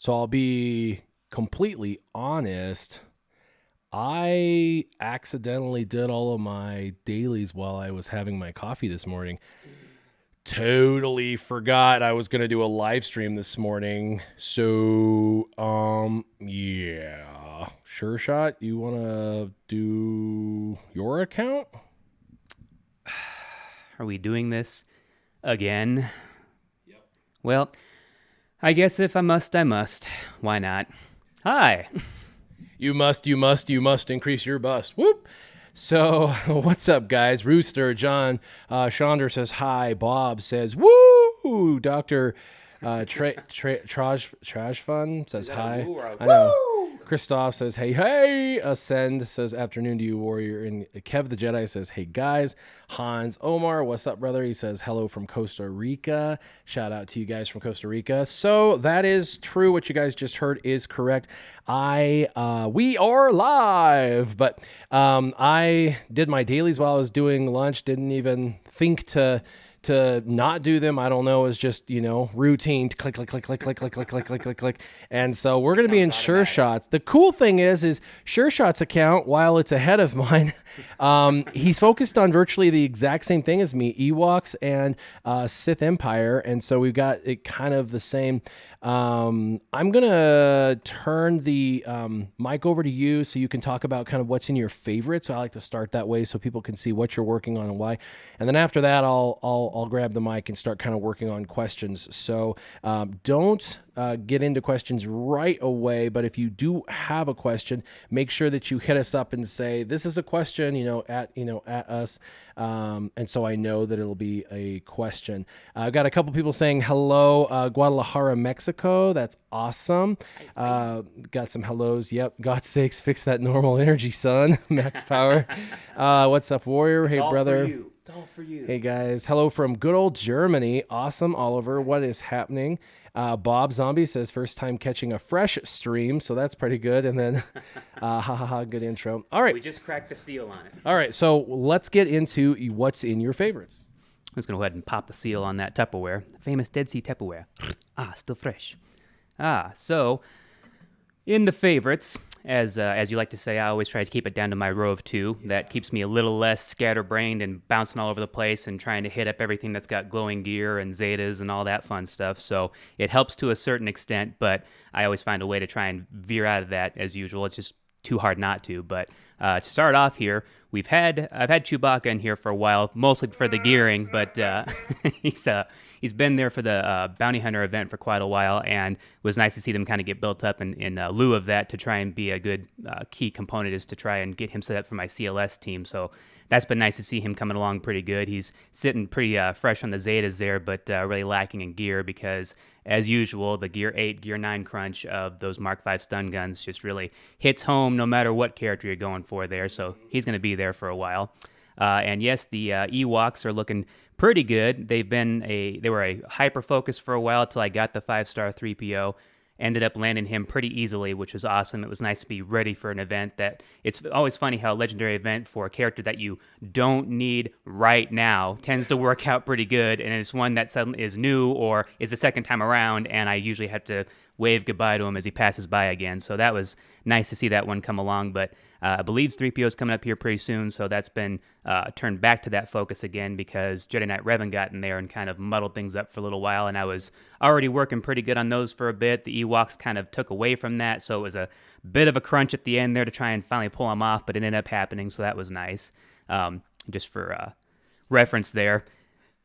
So I'll be completely honest. I accidentally did all of my dailies while I was having my coffee this morning. Totally forgot I was going to do a live stream this morning. So, yeah. Sure shot, you want to do your account? Are we doing this again? Yep. Well, I guess if I must, I must. Why not? Hi. You must increase your bust. Whoop. So, what's up, guys? Rooster, John, Chandra says hi. Bob says, woo! Dr. Trash Fun says hi. I know. Christoph says, hey. Ascend says, afternoon to you, warrior. And Kev the Jedi says, hey, guys. Hans Omar, what's up, brother? He says, hello from Costa Rica. Shout out to you guys from Costa Rica. So that is true. What you guys just heard is correct. We are live, but I did my dailies while I was doing lunch. Didn't even think to not do them. I don't know. It's just, routine. Click. And so we're going to be in Sure Shots. The cool thing is Sure Shots account, while it's ahead of mine, he's focused on virtually the exact same thing as me, Ewoks and Sith Empire. And so we've got it kind of the same. I'm going to turn the mic over to you so you can talk about kind of what's in your favorites. So I like to start that way so people can see what you're working on and why. And then after that, I'll grab the mic and start kind of working on questions. So don't get into questions right away, but if you do have a question, make sure that you hit us up and say, this is a question, at us. And so I know that it'll be a question. I've got a couple people saying hello, Guadalajara, Mexico. That's awesome. Got some hellos. Yep. God's sakes, fix that normal energy, son. Max Power. What's up, Warrior? Hey, brother. It's all for you. Hey, guys. Hello from good old Germany. Awesome, Oliver. What is happening? Bob Zombie says, first time catching a fresh stream, so that's pretty good. And then, good intro. All right. We just cracked the seal on it. All right, so let's get into what's in your favorites. I'm just going to go ahead and pop the seal on that Tupperware. The famous Dead Sea Tupperware. Still fresh. So in the favorites, as you like to say, I always try to keep it down to my row of two. That keeps me a little less scatterbrained and bouncing all over the place and trying to hit up everything that's got glowing gear and Zetas and all that fun stuff. So it helps to a certain extent, but I always find a way to try and veer out of that as usual. It's just too hard not to. But to start off here, I've had Chewbacca in here for a while, mostly for the gearing, but he's been there for the Bounty Hunter event for quite a while, and it was nice to see them kind of get built up in lieu of that to try and be a good key component is to try and get him set up for my CLS team. So that's been nice to see him coming along pretty good. He's sitting pretty fresh on the Zetas there, but really lacking in gear because, as usual, the Gear 8, Gear 9 crunch of those Mark 5 stun guns just really hits home no matter what character you're going for there. So he's going to be there for a while. And yes, the Ewoks are looking pretty good. They were a hyper focus for a while till I got the 5-star 3PO. Ended up landing him pretty easily, which was awesome. It was nice to be ready for an event that it's always funny how a legendary event for a character that you don't need right now tends to work out pretty good. And it's one that suddenly is new or is the second time around. And I usually have to wave goodbye to him as he passes by again. So that was nice to see that one come along. But I believe 3PO is coming up here pretty soon, so that's been turned back to that focus again because Jedi Knight Revan got in there and kind of muddled things up for a little while, and I was already working pretty good on those for a bit. The Ewoks kind of took away from that, so it was a bit of a crunch at the end there to try and finally pull them off, but it ended up happening, so that was nice. Just for reference there.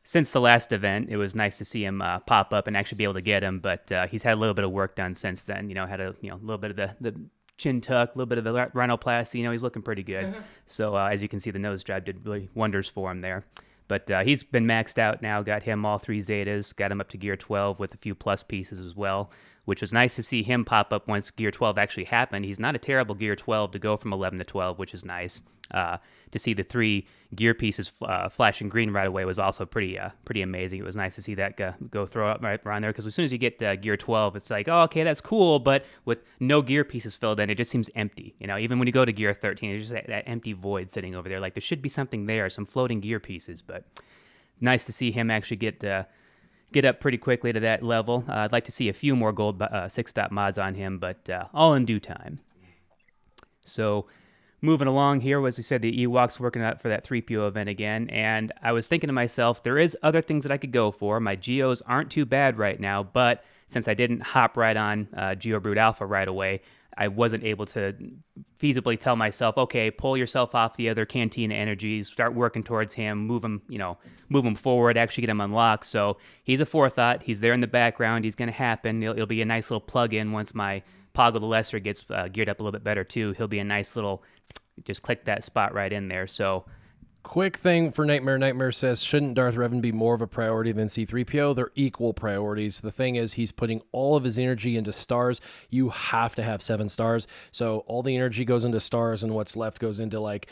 Since the last event, it was nice to see him pop up and actually be able to get him, but he's had a little bit of work done since then. Had a little bit of the chin tuck, a little bit of a rhinoplasty. He's looking pretty good. So as you can see, the nose job did really wonders for him there. But he's been maxed out now. Got him all 3 Zetas. Got him up to Gear 12 with a few plus pieces as well, which was nice to see him pop up once Gear 12 actually happened. He's not a terrible Gear 12 to go from 11 to 12, which is nice. To see the 3 gear pieces flashing green right away was also pretty amazing. It was nice to see that go throw up right around there because as soon as you get Gear 12, it's like, oh, okay, that's cool, but with no gear pieces filled in, it just seems empty. Even when you go to Gear 13, there's just that empty void sitting over there. Like there should be something there, some floating gear pieces, but nice to see him actually get up pretty quickly to that level. I'd like to see a few more gold 6-dot mods on him, but all in due time. So moving along here, as we said, the Ewoks working out for that 3PO event again, and I was thinking to myself, there is other things that I could go for. My Geos aren't too bad right now, but since I didn't hop right on GeoBrood Alpha right away, I wasn't able to feasibly tell myself, okay, pull yourself off the other Cantina energies, start working towards him, move him forward, actually get him unlocked. So he's a forethought. He's there in the background. He's going to happen. It'll be a nice little plug-in once my Poggle the Lesser gets geared up a little bit better too. He'll be a nice little, just click that spot right in there. So quick thing for Nightmare. Nightmare says, shouldn't Darth Revan be more of a priority than C-3PO? They're equal priorities. The thing is, he's putting all of his energy into stars. You have to have 7 stars. So all the energy goes into stars, and what's left goes into, like,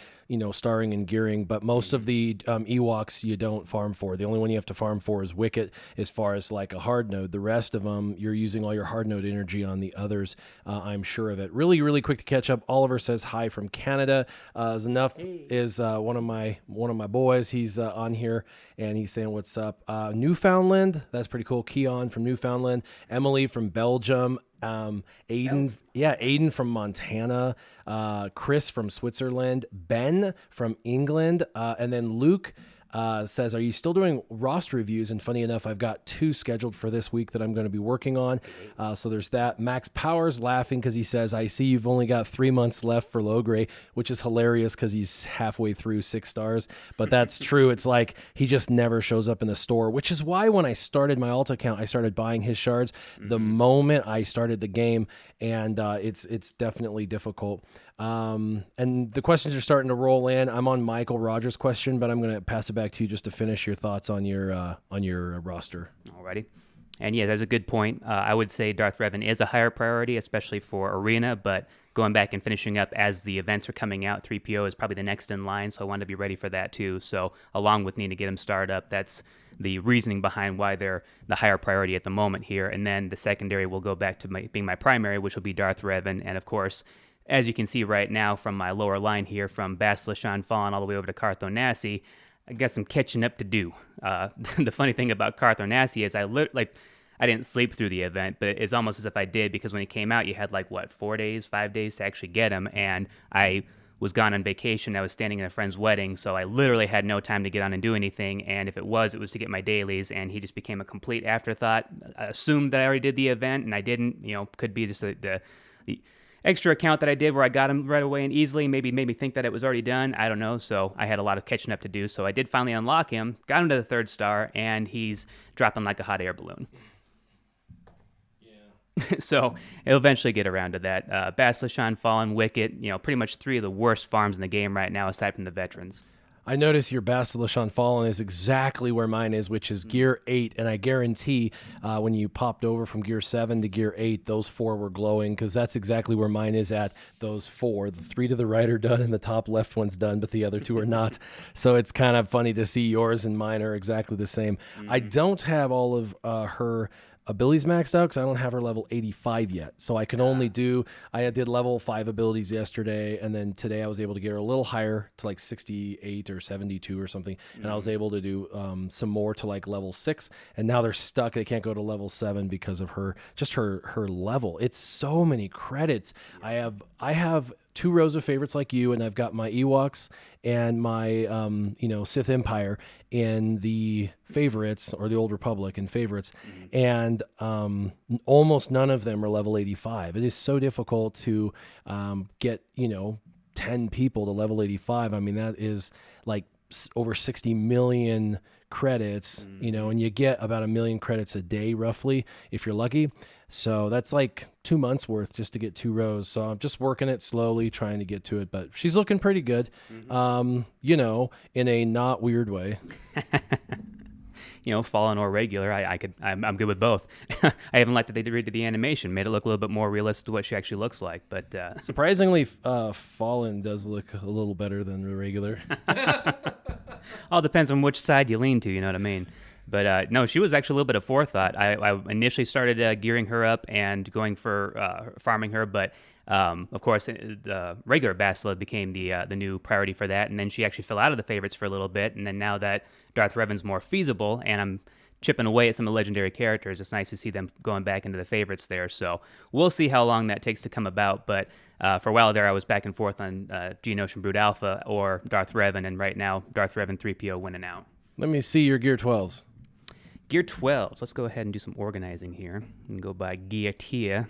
starring and gearing. But most of the Ewoks you don't farm for. The only one you have to farm for is Wicket, as far as like a hard node. The rest of them, you're using all your hard node energy on the others. I'm sure of it. Really, really quick to catch up. Oliver says hi from Canada. Enough is one of my boys. He's on here, and he's saying what's up. Newfoundland, that's pretty cool. Keon from Newfoundland. Emily from Belgium. Aiden from Montana. Chris from Switzerland. Ben from England. And then Luke says, are you still doing roster reviews? And funny enough, I've got 2 scheduled for this week that I'm going to be working on. So there's that. Max Powers laughing because he says, I see you've only got 3 months left for Logray, which is hilarious because he's halfway through 6 stars. But that's true. It's like he just never shows up in the store, which is why when I started my alt account, I started buying his shards the moment I started the game. And it's definitely difficult. And the questions are starting to roll in. I'm on Michael Rogers' question, but I'm going to pass it back to you just to finish your thoughts on your roster. Alrighty. And yeah, that's a good point. I would say Darth Revan is a higher priority, especially for Arena, but going back and finishing up as the events are coming out, 3PO is probably the next in line, so I wanted to be ready for that too. So along with needing to get them started up, that's the reasoning behind why they're the higher priority at the moment here. And then the secondary will go back to being my primary, which will be Darth Revan. And of course, as you can see right now from my lower line here, from Basilishan Fallen all the way over to Carth Onasi, I got some catching up to do. The funny thing about Carth Onasi is I didn't sleep through the event, but it's almost as if I did, because when he came out, you had 4 days, 5 days to actually get him, and I was gone on vacation. I was standing at a friend's wedding, so I literally had no time to get on and do anything, and if it was to get my dailies, and he just became a complete afterthought. I assumed that I already did the event, and I didn't. Could be just the extra account that I did where I got him right away and easily, maybe made me think that it was already done. I don't know. So I had a lot of catching up to do. So I did finally unlock him, got him to the 3rd star, and he's dropping like a hot air balloon. Yeah. So it'll eventually get around to that. Basilishan, Fallen, Wicket, pretty much 3 of the worst farms in the game right now, aside from the veterans. I notice your Basilishan Fallen is exactly where mine is, which is Gear 8, and I guarantee when you popped over from Gear 7 to Gear 8, those 4 were glowing, because that's exactly where mine is at, those 4. The 3 to the right are done, and the top left one's done, but the other 2 are not. So it's kind of funny to see yours and mine are exactly the same. I don't have all of her abilities maxed out because I don't have her level 85 yet. So I can only I did level 5 abilities yesterday, and then today I was able to get her a little higher to 68 or 72 or something. And I was able to do some more to level 6, and now they're stuck. They can't go to level 7 because of her level. It's so many credits. I have 2 rows of favorites like you, and I've got my Ewoks and my Sith Empire in the favorites, or the Old Republic in favorites, and almost none of them are level 85. It is so difficult to get 10 people to level 85. I mean, that is over 60 million credits, and you get about 1 million credits a day roughly if you're lucky. So that's 2 months worth just to get 2 rows. So I'm just working it slowly, trying to get to it, but she's looking pretty good, in a not weird way. Fallen or regular, I'm good with both. I haven't liked that they redid the animation, made it look a little bit more realistic to what she actually looks like. But surprisingly, Fallen does look a little better than the regular. All depends on which side you lean to, you know what I mean? But no, she was actually a little bit of forethought. I initially started gearing her up and going for farming her, but of course, the regular Bastila became the new priority for that, and then she actually fell out of the favorites for a little bit, and then now that Darth Revan's more feasible, and I'm chipping away at some of the legendary characters, it's nice to see them going back into the favorites there. So we'll see how long that takes to come about. But for a while there, I was back and forth on Geonosian Brood Alpha or Darth Revan, and right now, Darth Revan 3PO winning out. Let me see your Gear 12s. Gear 12s. Let's go ahead and do some organizing here and go by gear tier.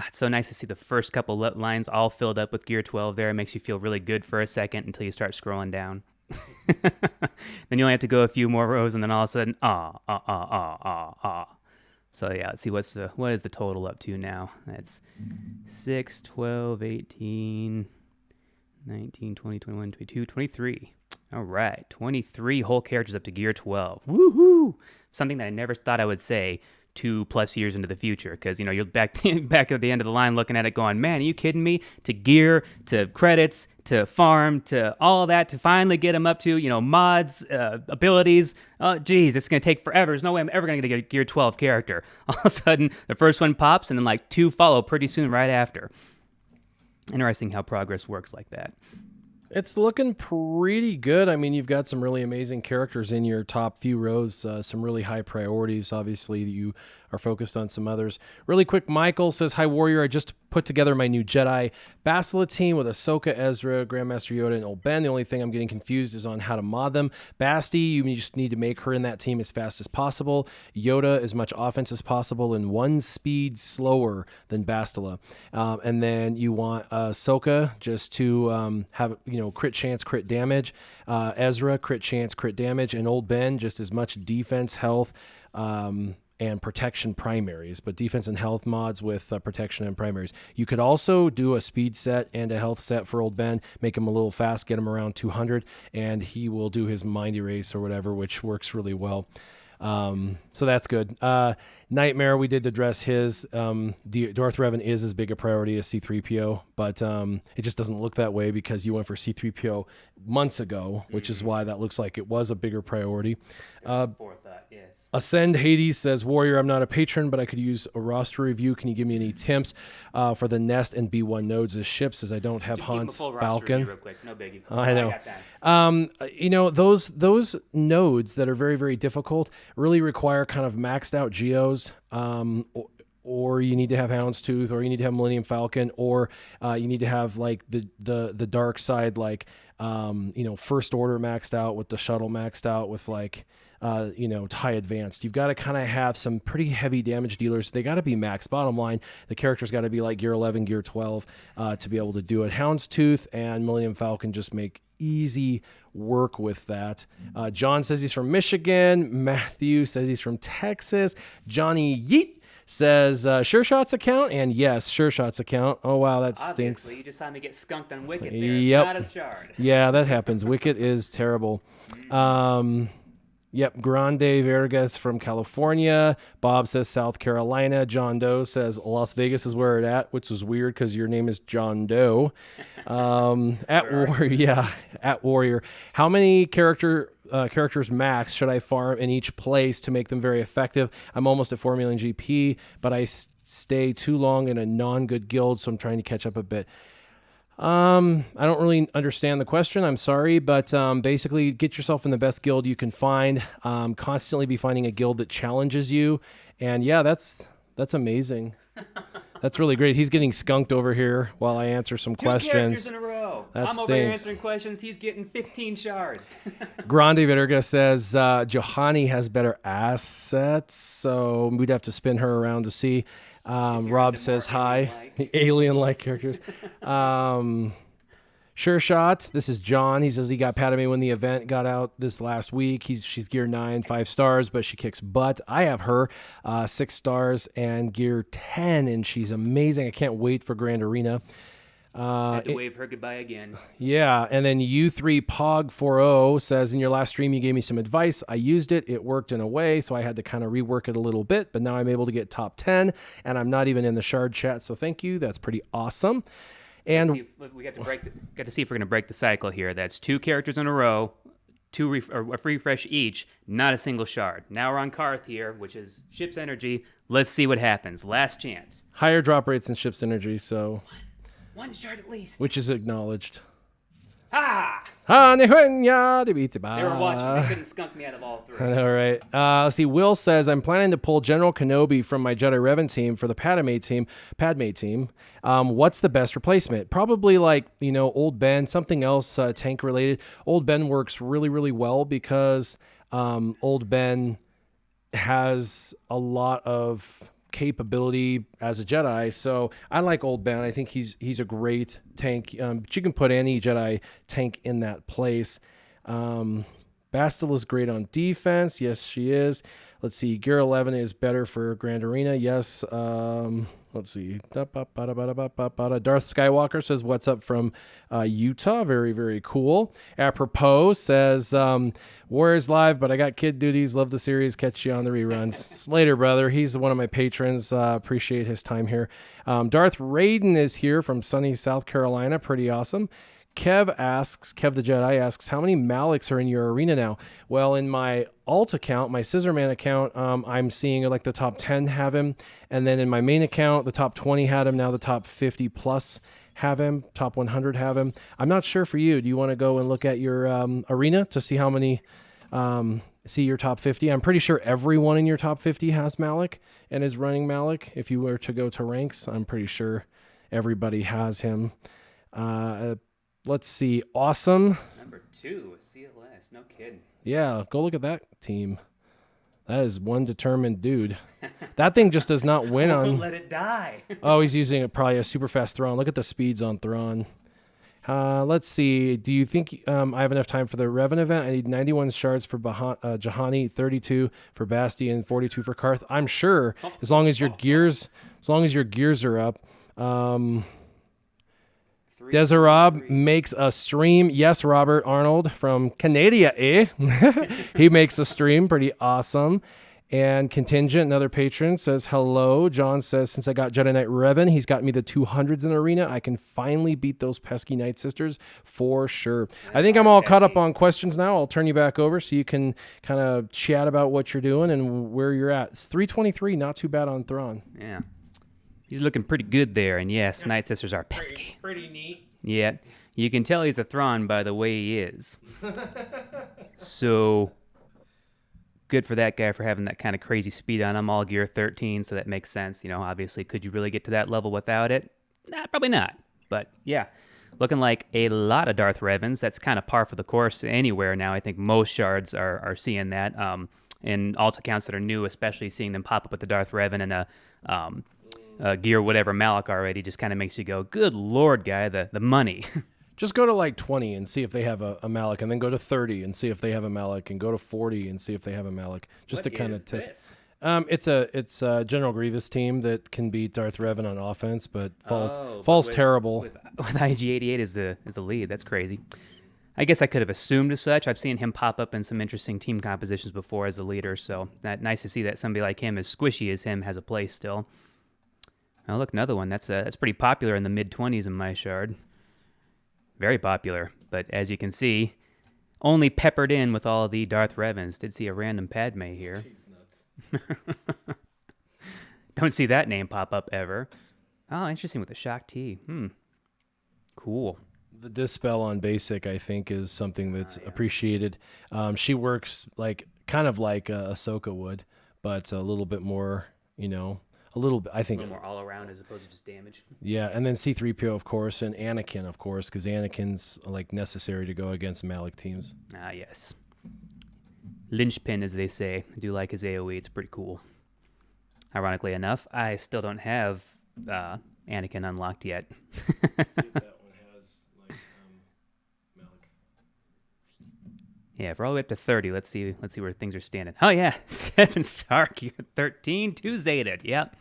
It's so nice to see the first couple lines all filled up with Gear 12 there. It makes you feel really good for a second until you start scrolling down. Then you only have to go a few more rows, and then all of a sudden, So yeah, let's see what is the total up to now. That's 6, 12, 18, 19, 20, 21, 22, 23. All right, 23 whole characters up to Gear 12. Woohoo! Something that I never thought I would say 2+ years into the future, because you're back at the end of the line looking at it going, man, are you kidding me? To gear, to credits, to farm, to all that, to finally get them up to mods, abilities. Geez, it's gonna take forever. There's no way I'm ever gonna get a Gear 12 character. All of a sudden, the first one pops, and then like 2 follow pretty soon right after. Interesting how progress works like that. It's looking pretty good. I mean, you've got some really amazing characters in your top few rows, some really high priorities. Obviously, you are focused on some others. Really quick, Michael says, hi, Warrior. I just put together my new Jedi Bastila team with Ahsoka, Ezra, Grandmaster Yoda, and Old Ben. The only thing I'm getting confused is on how to mod them. Basti, you just need to make her in that team as fast as possible. Yoda, as much offense as possible, and 1 speed slower than Bastila. And then you want Ahsoka just to have, crit chance, crit damage. Ezra, crit chance, crit damage. And Old Ben, just as much defense, health, and protection primaries, but defense and health mods with protection and primaries. You could also do a speed set and a health set for Old Ben, make him a little fast, get him around 200, and he will do his mind erase or whatever, which works really well. So that's good. Nightmare, we did address his. Darth Revan is as big a priority as C-3PO, but it just doesn't look that way because you went for C-3PO months ago, which is why that looks like it was a bigger priority. Yes. Ascend Hades says, Warrior, I'm not a patron, but I could use a roster review. Can you give me any tips for the Nest and B1 nodes as ships, as I don't have Han's Falcon? Real quick. No biggie. I know. Those nodes that are very, very difficult really require kind of maxed out geos, or you need to have Houndstooth, or you need to have Millennium Falcon, or you need to have like the dark side, like First Order maxed out with the shuttle maxed out with like high advanced. You've got to kind of have some pretty heavy damage dealers. They got to be max. Bottom line, the character's got to be like Gear 11, Gear 12 to be able to do it. Houndstooth and Millennium Falcon just make easy work with that. John says he's from Michigan. Matthew says he's from Texas. Johnny Yeet says Sure Shots account, and yes, Sure Shots account. Oh wow, that stinks. Obviously, you just saw me get skunked on Wicket there. Yep. Not a shard. Yeah, that happens. Wicket is terrible. Yep, Grande Vergas from California. Bob says South Carolina. John Doe says Las Vegas is where it's at, which is weird because your name is John Doe. At Warrior. How many characters max should I farm in each place to make them very effective? I'm almost at 4 million GP, but I stay too long in a non-good guild, so I'm trying to catch up a bit. I don't really understand the question. I'm sorry, but basically get yourself in the best guild you can find. Constantly be finding a guild that challenges you. And yeah, that's amazing. That's really great. He's getting skunked over here while I answer some questions. 2 characters in a row. That I'm stinks. over here answering questions. He's getting 15 shards. Grande Verga says Johanny has better assets, so we'd have to spin her around to see. Rob says hi. Alien-like characters. Sure Shot. This is John. He says he got Padme when the event got out this last week. She's Gear 9, 5 stars, but she kicks butt. I have her 6 stars and Gear 10, and she's amazing. I can't wait for Grand Arena. Had to wave her goodbye again. Yeah, and then U3 Pog40 says, in your last stream you gave me some advice. I used it. It worked in a way, so I had to kind of rework it a little bit, but now I'm able to get top 10, and I'm not even in the shard chat, so thank you. That's pretty awesome. And we got to see if we're going to break the cycle here. That's 2 characters in a row, a refresh each, not a single shard. Now we're on Karth here, which is ship's energy. Let's see what happens. Last chance. Higher drop rates than ship's energy, so... One shard at least. Which is acknowledged. Ah! They were They were watching. They couldn't skunk me out of all three. All right. Let's see. Will says, I'm planning to pull General Kenobi from my Jedi Revan team for the Padme team. What's the best replacement? Probably like, Old Ben, something else tank related. Old Ben works really, really well because Old Ben has a lot of capability as a Jedi. So I like Old Ben. I think he's a great tank. But you can put any Jedi tank in that place. Bastille is great on defense. Yes, she is. Let's see. Gear 11 is better for Grand Arena. Yes. Let's see. Darth Skywalker says, what's up from Utah? Very, very cool. Apropos says, Warriors live, but I got kid duties. Love the series. Catch you on the reruns. Later, brother. He's one of my patrons. Appreciate his time here. Darth Raiden is here from sunny South Carolina. Pretty awesome. Kev the Jedi asks, how many Maliks are in your arena now? Well, in my alt account, my Scissorman account, I'm seeing like the top 10 have him. And then in my main account, the top 20 had him. Now the top 50 plus have him. Top 100 have him. I'm not sure for you. Do you want to go and look at your arena to see how many, see your top 50? I'm pretty sure everyone in your top 50 has Malik and is running Malik. If you were to go to ranks, I'm pretty sure everybody has him. Let's see. Awesome. Number 2 is CLS. No kidding. Yeah, go look at that team. That is one determined dude. That thing just does not win on. Let it die. Oh, he's using probably a super fast Thrawn. Look at the speeds on Thrawn. Let's see. Do you think I have enough time for the Revan event? I need 91 shards for Jahani, 32 for Basti, and 42 for Karth. I'm sure, as long as your gears are up. Desirab makes a stream. Yes, Robert Arnold from Canada, eh? He makes a stream. Pretty awesome. And Contingent, another patron, says hello. John says, since I got Jedi Knight Revan, he's got me the 200s in arena. I can finally beat those pesky Night Sisters for sure. I think I'm all caught up on questions now. I'll turn you back over so you can kind of chat about what you're doing and where you're at. It's 323, not too bad on Thrawn. Yeah. He's looking pretty good there, and yes, Night Sisters are pesky. Pretty neat. Yeah, you can tell he's a Thrawn by the way he is. So, good for that guy for having that kind of crazy speed on him, all gear 13, so that makes sense. Obviously, could you really get to that level without it? Nah, probably not. But, yeah, looking like a lot of Darth Revans. That's kind of par for the course anywhere now. I think most shards are seeing that. In alt accounts that are new, especially seeing them pop up with the Darth Revan and a gear whatever Malik already just kind of makes you go, good Lord, guy, the money. Just go to like 20 and see if they have a Malik, and then go to 30 and see if they have a Malik, and go to 40 and see if they have a Malik, just to kind of test. It's a General Grievous team that can beat Darth Revan on offense, but falls terrible. With IG-88 as the lead, that's crazy. I guess I could have assumed as such. I've seen him pop up in some interesting team compositions before as a leader, so nice to see that somebody like him, as squishy as him, has a place still. Oh, look, another one. That's pretty popular in the mid-20s in my shard. Very popular, but as you can see, only peppered in with all the Darth Revans. Did see a random Padme here. She's nuts. Don't see that name pop up ever. Oh, interesting with the Shock T. Cool. The Dispel on basic, I think, is something that's appreciated. She works kind of like Ahsoka would, but a little bit more, a little bit, I think. A little more all around as opposed to just damage. Yeah, and then C-3PO, of course, and Anakin, of course, because Anakin's necessary to go against Malik teams. Ah, yes. Linchpin, as they say. I do like his AoE. It's pretty cool. Ironically enough, I still don't have Anakin unlocked yet. See if that one has Malik. Yeah, if we're all the way up to 30, let's see where things are standing. Oh yeah, 7-star gear 13, 2 Zeta. Yep.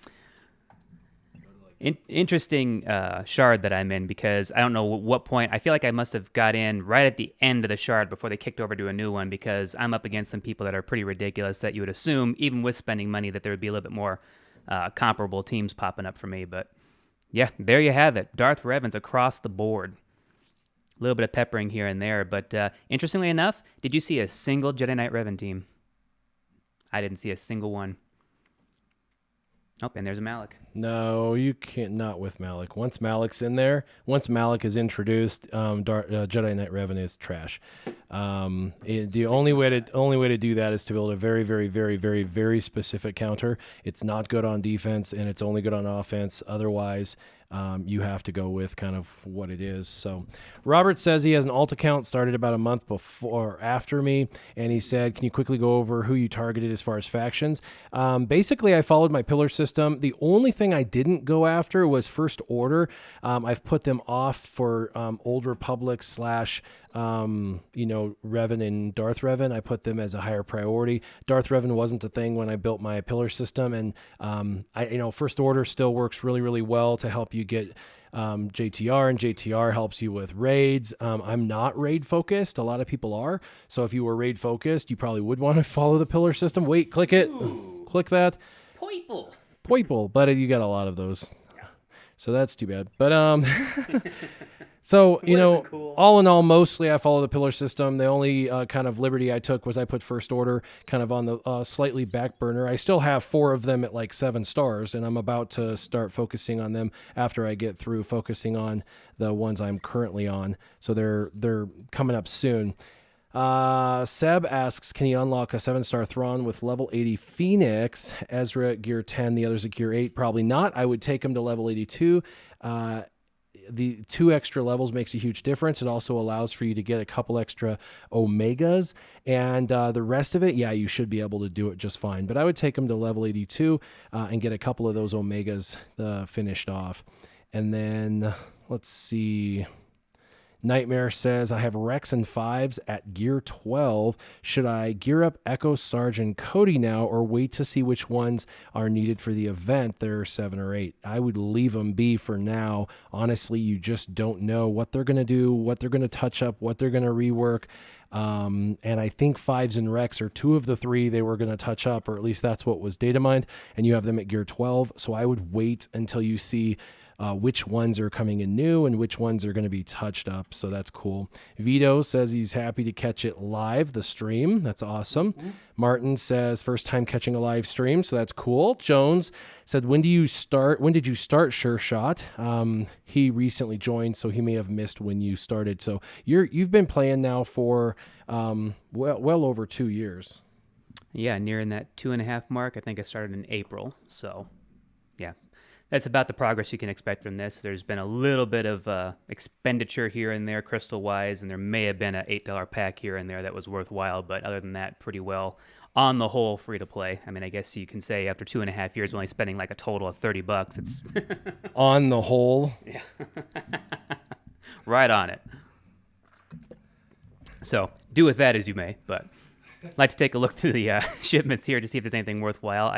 Interesting shard that I'm in, because I don't know what point. I feel like I must have got in right at the end of the shard before they kicked over to a new one, because I'm up against some people that are pretty ridiculous that you would assume, even with spending money, that there would be a little bit more comparable teams popping up for me. But yeah, there you have it. Darth Revans across the board. A little bit of peppering here and there, but interestingly enough, did you see a single Jedi Knight Revan team? I didn't see a single one. Oh, and there's a Malik. No, you can't. Not with Malik. Once Malik's in there, once Malik is introduced, Jedi Knight Revan is trash. The only way to do that is to build a very, very, very, very, very specific counter. It's not good on defense, and it's only good on offense. Otherwise, you have to go with kind of what it is. So Robert says he has an alt account started about a month before or after me, and he said, can you quickly go over who you targeted as far as factions? Basically, I followed my pillar system. The only thing I didn't go after was First Order. I've put them off for Old Republic / Revan and Darth Revan. I put them as a higher priority. Darth Revan wasn't a thing when I built my pillar system, and First Order still works really, really well to help you get JTR, and JTR helps you with raids. I'm not raid focused. A lot of people are. So if you were raid focused, you probably would want to follow the pillar system. Wait, click it. Ooh. Click that. Poiple. But you got a lot of those. So that's too bad. But so, cool. All in all, mostly I follow the pillar system. The only kind of liberty I took was I put First Order kind of on the slightly back burner. I still have 4 of them at like 7 stars, and I'm about to start focusing on them after I get through focusing on the ones I'm currently on. So they're coming up soon. Seb asks, can he unlock a 7-star Thrawn with level 80 Phoenix? Ezra at gear 10, the others at gear 8. Probably not. I would take him to level 82. The 2 extra levels makes a huge difference. It also allows for you to get a couple extra Omegas, and the rest of it, yeah, you should be able to do it just fine. But I would take them to level 82 and get a couple of those Omegas finished off. And then, let's see... Nightmare says, I have Rex and 5s at gear 12. Should I gear up Echo, Sarge, and Cody now, or wait to see which ones are needed for the event? There are 7 or 8. I would leave them be for now. Honestly, you just don't know what they're going to do, what they're going to touch up, what they're going to rework. And I think 5s and Rex are 2 of the 3 they were going to touch up, or at least that's what was data mined, and you have them at gear 12. So I would wait until you see which ones are coming in new and which ones are going to be touched up. So that's cool. Vito says he's happy to catch it live, the stream. That's awesome. Mm-hmm. Martin says first time catching a live stream. So that's cool. Jones said, when did you start Sure Shot? He recently joined, so he may have missed when you started. So you've been playing now for well over 2 years. Yeah, nearing that 2.5 mark. I think I started in April. So yeah. That's about the progress you can expect from this. There's been a little bit of expenditure here and there crystal-wise, and there may have been an $8 pack here and there that was worthwhile, but other than that, pretty well on the whole free-to-play. I mean, I guess you can say after 2.5 years, only spending like a total of $30, it's... On the whole? Yeah. Right on it. So, do with that as you may, but I'd like to take a look through the shipments here to see if there's anything worthwhile.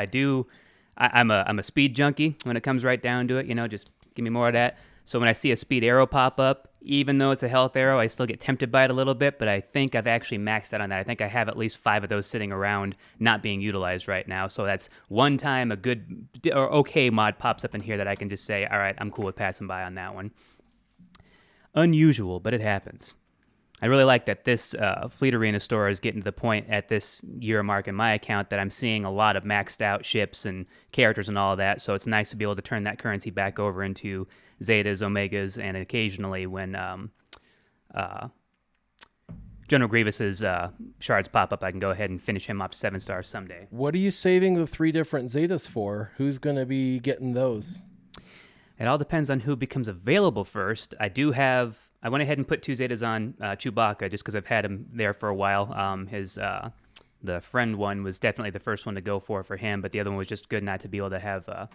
I'm a speed junkie when it comes right down to it, just give me more of that. So when I see a speed arrow pop up, even though it's a health arrow, I still get tempted by it a little bit, but I think I've actually maxed out on that. I think I have at least 5 of those sitting around not being utilized right now. So that's one time a good or okay mod pops up in here that I can just say, all right, I'm cool with passing by on that one. Unusual, but it happens. I really like that this Fleet Arena store is getting to the point at this year mark in my account that I'm seeing a lot of maxed out ships and characters and all of that. So it's nice to be able to turn that currency back over into Zetas, Omegas, and occasionally when General Grievous's shards pop up, I can go ahead and finish him off to 7 stars someday. What are you saving the 3 different Zetas for? Who's going to be getting those? It all depends on who becomes available first. I went ahead and put 2 Zetas on Chewbacca just because I've had him there for a while. The friend one was definitely the first one to go for him, but the other one was just good not to be able to have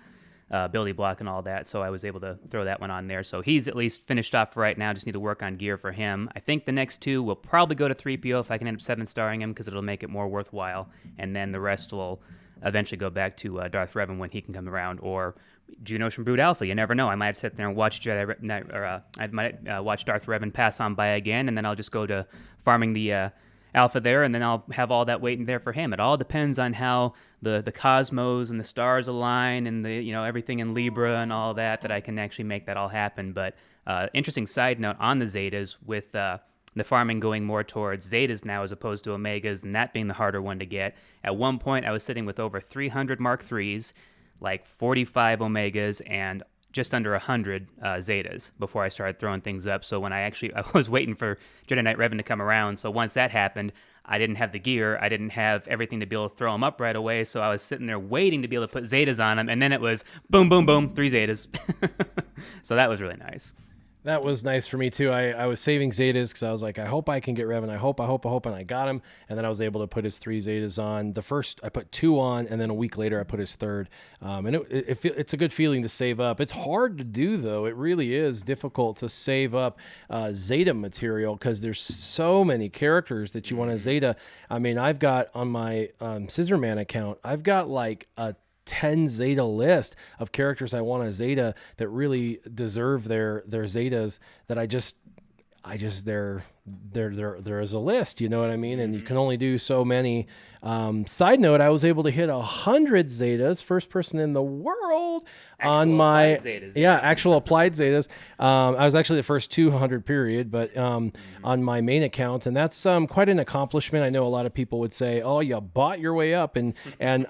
ability block and all that, so I was able to throw that one on there. So he's at least finished off for right now. Just need to work on gear for him. I think the next 2 will probably go to 3PO if I can end up 7-starring him because it'll make it more worthwhile, and then the rest will eventually go back to Darth Revan when he can come around, or Geonosis from Brood Alpha. You never know. I might sit there and watch I might watch Darth Revan pass on by again, and then I'll just go to farming the Alpha there, and then I'll have all that waiting there for him. It all depends on how the cosmos and the stars align, and the everything in Libra and all that I can actually make that all happen. But interesting side note on the Zetas with the farming going more towards Zetas now as opposed to Omegas, and that being the harder one to get. At one point, I was sitting with over 300 Mark IIIs. like 45 Omegas and just under 100 Zetas before I started throwing things up. So when I was waiting for Jedi Knight Revan to come around. So once that happened, I didn't have the gear. I didn't have everything to be able to throw them up right away. So I was sitting there waiting to be able to put Zetas on them. And then it was boom, boom, boom, 3 Zetas. So that was really nice. That was nice for me too. I was saving Zetas because I was like, I hope I can get Revan. I hope, and I got him. And then I was able to put his 3 Zetas on. The first, I put 2 on, and then a week later, I put his 3rd. And it's a good feeling to save up. It's hard to do, though. It really is difficult to save up Zeta material because there's so many characters that you want to Zeta. I mean, I've got on my Scissorman account, I've got like a 10 Zeta list of characters I want to Zeta that really deserve their Zetas that there is a list, you know what I mean? And you can only do so many. Side note, I was able to hit 100 Zetas, first person in the world on my actual applied Zetas. I was actually the first 200 period, but on my main account, and that's quite an accomplishment. I know a lot of people would say, "Oh, you bought your way up," and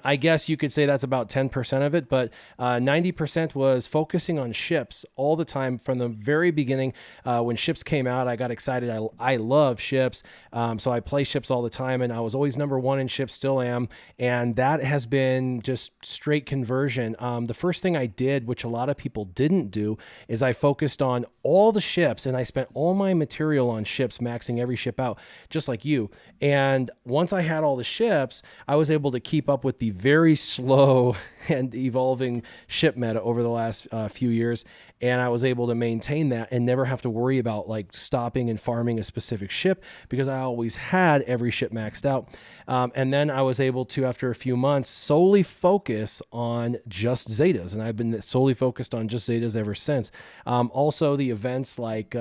I guess you could say that's about 10% of it, but 90% was focusing on ships all the time from the very beginning. When ships came out, I got excited. I love ships, so I play ships all the time, and I was always number 1 in ships, still am, and that has been just straight conversion. The first thing I did, which a lot of people didn't do, is I focused on all the ships, and I spent all my material on ships, maxing every ship out, just like you. And once I had all the ships, I was able to keep up with the very slow and evolving ship meta over the last few years. And I was able to maintain that and never have to worry about like stopping and farming a specific ship because I always had every ship maxed out. And then I was able to, after a few months, solely focus on just Zetas. And I've been solely focused on just Zetas ever since. Also, the events like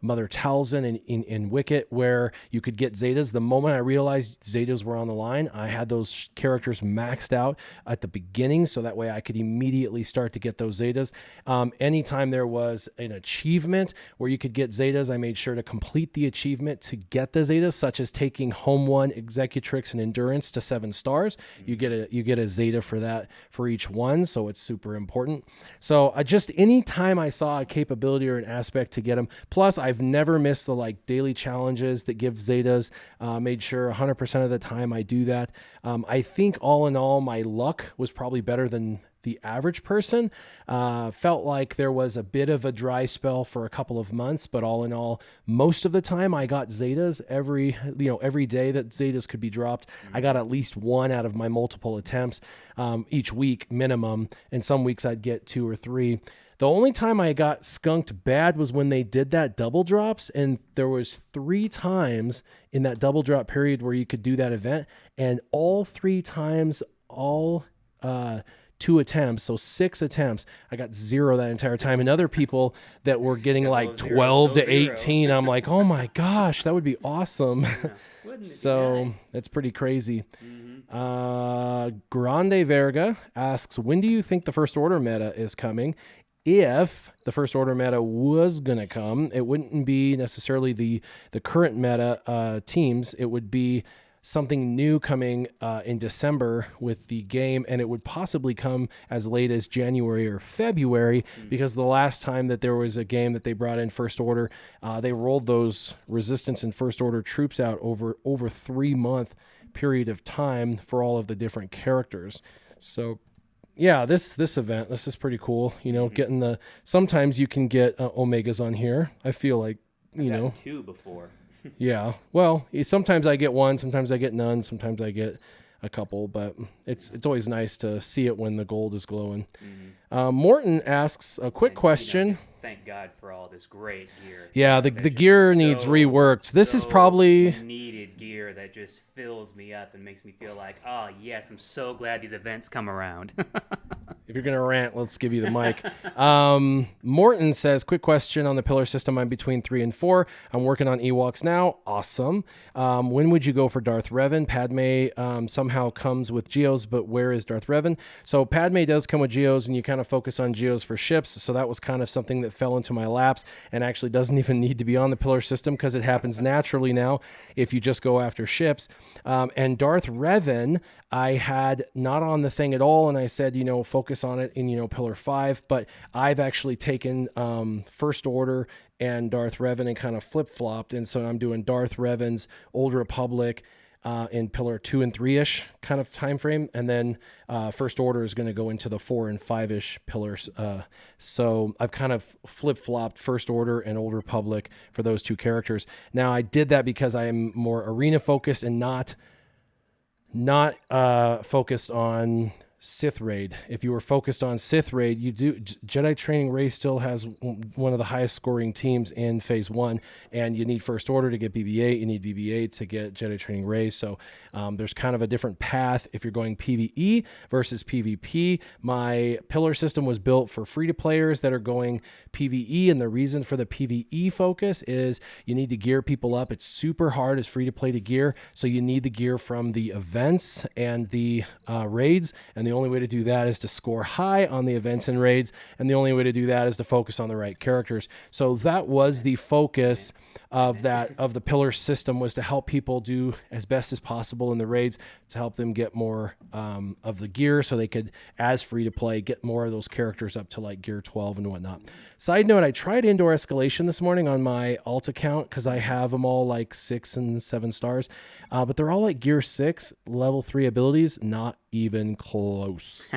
Mother Talzin in Wicket, where you could get Zetas. The moment I realized Zetas were on the line, I had those characters maxed out at the beginning, so that way I could immediately start to get those Zetas. Anytime there was an achievement where you could get Zetas, I made sure to complete the achievement to get the Zetas, such as taking Home 1, Executrix, and Endurance to 7 stars. You get a Zeta for that for each one, so it's super important. So just any time I saw a capability or an aspect to get them, plus I've never missed the like daily challenges that give Zetas. Made sure 100% of the time I do that. I think all in all, my luck was probably better than the average person. Felt like there was a bit of a dry spell for a couple of months, but all in all, most of the time I got Zetas every day that Zetas could be dropped. I got at least 1 out of my multiple attempts each week minimum, and some weeks I'd get 2 or 3. The only time I got skunked bad was when they did that double drops, and there was 3 times in that double drop period where you could do that event, and all 3 times, 2 attempts, so 6 attempps, I got 0 that entire time. And other people that were getting like 12 to 18, I'm like, oh my gosh, that would be awesome. So that's pretty crazy. Grande Verga asks, when do you think the First Order meta is coming? If the First Order meta was going to come, it wouldn't be necessarily the current meta teams. It would be something new coming in December with the game, and it would possibly come as late as January or February, because the last time that there was a game that they brought in First Order, they rolled those Resistance and First Order troops out over 3-month period of time for all of the different characters. So yeah, this event, this is pretty cool. Getting sometimes you can get Omegas on here. I feel like, I got 2 before. Yeah. Well, sometimes I get 1, sometimes I get none, sometimes I get a couple, but it's always nice to see it when the gold is glowing. Morton asks a quick question. Thank God for all this great gear. Yeah, the gear needs reworked. This is probably needed gear that just fills me up and makes me feel like, oh yes, I'm so glad these events come around. If you're going to rant, let's give you the mic. Morton says, quick question on the pillar system. I'm between 3 and 4. I'm working on Ewoks now. Awesome. When would you go for Darth Revan? Padme somehow comes with Geos, but where is Darth Revan? So Padme does come with Geos, and you kind of focus on Geos for ships. So that was kind of something that fell into my laps and actually doesn't even need to be on the pillar system because it happens naturally now if you just go after ships. And Darth Revan, I had not on the thing at all, and I said, focus on it in, Pillar 5, but I've actually taken First Order and Darth Revan and kind of flip-flopped, and so I'm doing Darth Revan's Old Republic in Pillar 2 and 3-ish kind of time frame, and then First Order is going to go into the 4 and 5-ish pillars. So I've kind of flip-flopped First Order and Old Republic for those two characters. Now, I did that because I am more arena-focused and not focused on Sith Raid. If you were focused on Sith Raid, Jedi Training Ray still has one of the highest scoring teams in Phase 1, and you need First Order to get BB-8, you need BB-8 to get Jedi Training Ray, so there's kind of a different path if you're going PvE versus PvP. My pillar system was built for free-to-players that are going PvE, and the reason for the PvE focus is you need to gear people up. It's super hard as free-to-play to gear, so you need the gear from the events and the raids, and the only way to do that is to score high on the events and raids, and the only way to do that is to focus on the right characters. So that was the focus of the pillar system, was to help people do as best as possible in the raids, to help them get more of the gear so they could, as free to play, get more of those characters up to like gear 12 and whatnot. Side note, I tried indoor escalation this morning on my alt account because I have them all like 6 and 7 stars, but they're all like gear 6 level 3 abilities, not even close.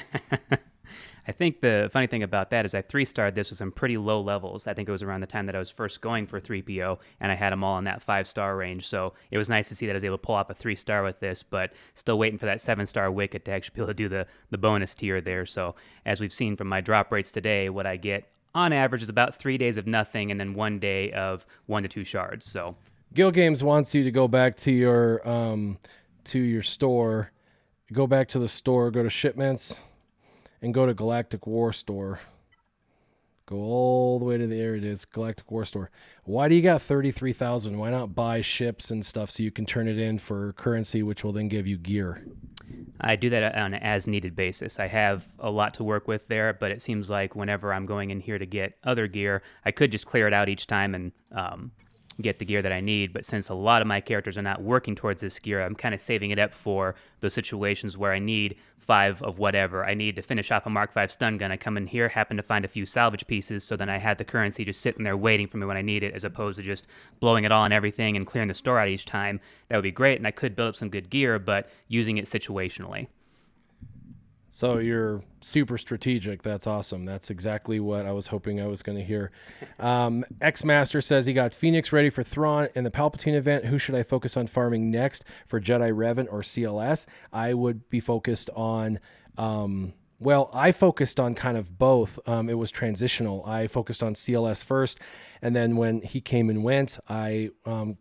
I think the funny thing about that is I 3-starred this with some pretty low levels. I think it was around the time that I was first going for 3PO, and I had them all in that 5-star range. So it was nice to see that I was able to pull off a 3-star with this, but still waiting for that 7-star wicket to actually be able to do the bonus tier there. So as we've seen from my drop rates today, what I get on average is about 3 days of nothing and then 1 day of 1 to 2 shards. So Guild Games wants you to go back to your store. Go back to the store, go to shipments, and go to Galactic War Store. Go all the way to there it is, Galactic War Store. Why do you got 33,000? Why not buy ships and stuff so you can turn it in for currency, which will then give you gear? I do that on an as-needed basis. I have a lot to work with there, but it seems like whenever I'm going in here to get other gear, I could just clear it out each time and get the gear that I need, but since a lot of my characters are not working towards this gear, I'm kind of saving it up for those situations where I need 5 of whatever. I need to finish off a Mark 5 stun gun. I come in here, happen to find a few salvage pieces, so then I had the currency just sitting there waiting for me when I need it, as opposed to just blowing it all on everything and clearing the store out each time. That would be great, and I could build up some good gear, but using it situationally. So you're super strategic. That's awesome. That's exactly what I was hoping I was going to hear. X-Master says he got Phoenix ready for Thrawn in the Palpatine event. Who should I focus on farming next for Jedi Revan or CLS? I would be focused on... I focused on kind of both. It was transitional. I focused on CLS first, and then when he came and went, I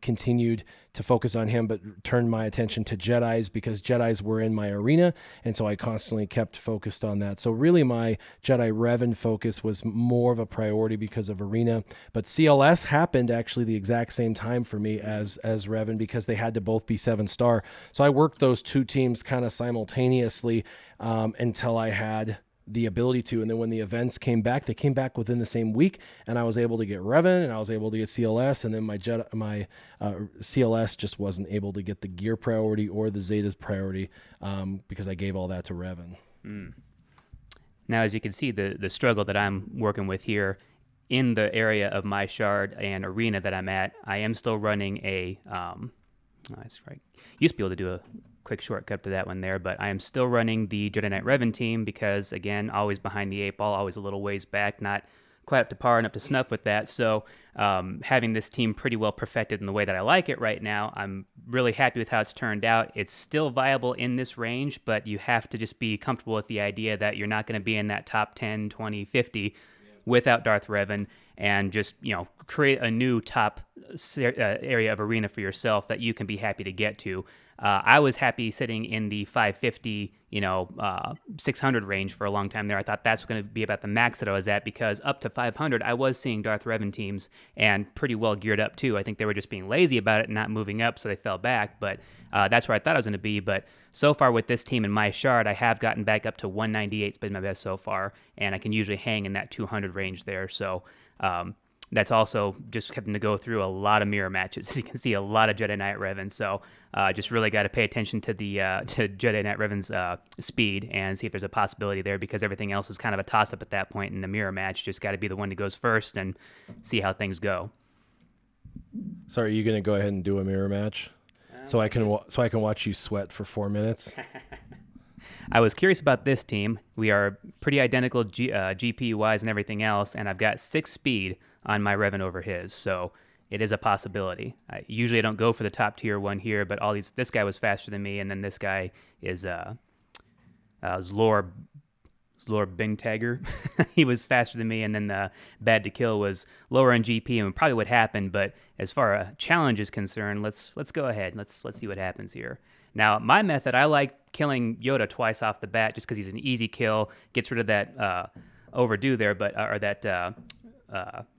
continued to focus on him, but turned my attention to Jedis because Jedis were in my arena, and so I constantly kept focused on that. So really my Jedi Revan focus was more of a priority because of arena, but CLS happened actually the exact same time for me as Revan because they had to both be 7-star. So I worked those two teams kind of simultaneously until I had the ability to, and then when the events came back, they came back within the same week, and I was able to get Revan and I was able to get CLS, and then my CLS just wasn't able to get the gear priority or the Zeta's priority because I gave all that to Revan. Now, as you can see, the struggle that I'm working with here in the area of my shard and arena that I'm at, I am still running a that's right. Used to be able to do a quick shortcut to that one there, but I am still running the Jedi Knight Revan team because, again, always behind the 8 ball, always a little ways back, not quite up to par and up to snuff with that. So having this team pretty well perfected in the way that I like it right now, I'm really happy with how it's turned out. It's still viable in this range, but you have to just be comfortable with the idea that you're not going to be in that top 10, 20, 50 without Darth Revan, and just, create a new top area of arena for yourself that you can be happy to get to. I was happy sitting in the 550, 600 range for a long time there. I thought that's going to be about the max that I was at, because up to 500, I was seeing Darth Revan teams and pretty well geared up too. I think they were just being lazy about it and not moving up, so they fell back. But that's where I thought I was going to be. But so far with this team in my shard, I have gotten back up to 198. It's been my best so far, and I can usually hang in that 200 range there. So that's also just having to go through a lot of mirror matches. As you can see, a lot of Jedi Knight Revan. So just really got to pay attention to the to Jedi Knight Revan's speed and see if there's a possibility there, because everything else is kind of a toss-up at that point in the mirror match. Just got to be the one that goes first and see how things go. So are you going to go ahead and do a mirror match so I can watch you sweat for 4 minutes? I was curious about this team. We are pretty identical GPU-wise and everything else, and I've got 6 speed on my Revan over his, so it is a possibility. Usually I don't go for the top tier one here, but this guy was faster than me, and then this guy is Zlor Bingtagger. He was faster than me, and then Bad to Kill was lower in GP and probably what happened. But as far as a challenge is concerned, let's go ahead. Let's see what happens here. Now, my method, I like killing Yoda twice off the bat just because he's an easy kill, gets rid of that overdue there, where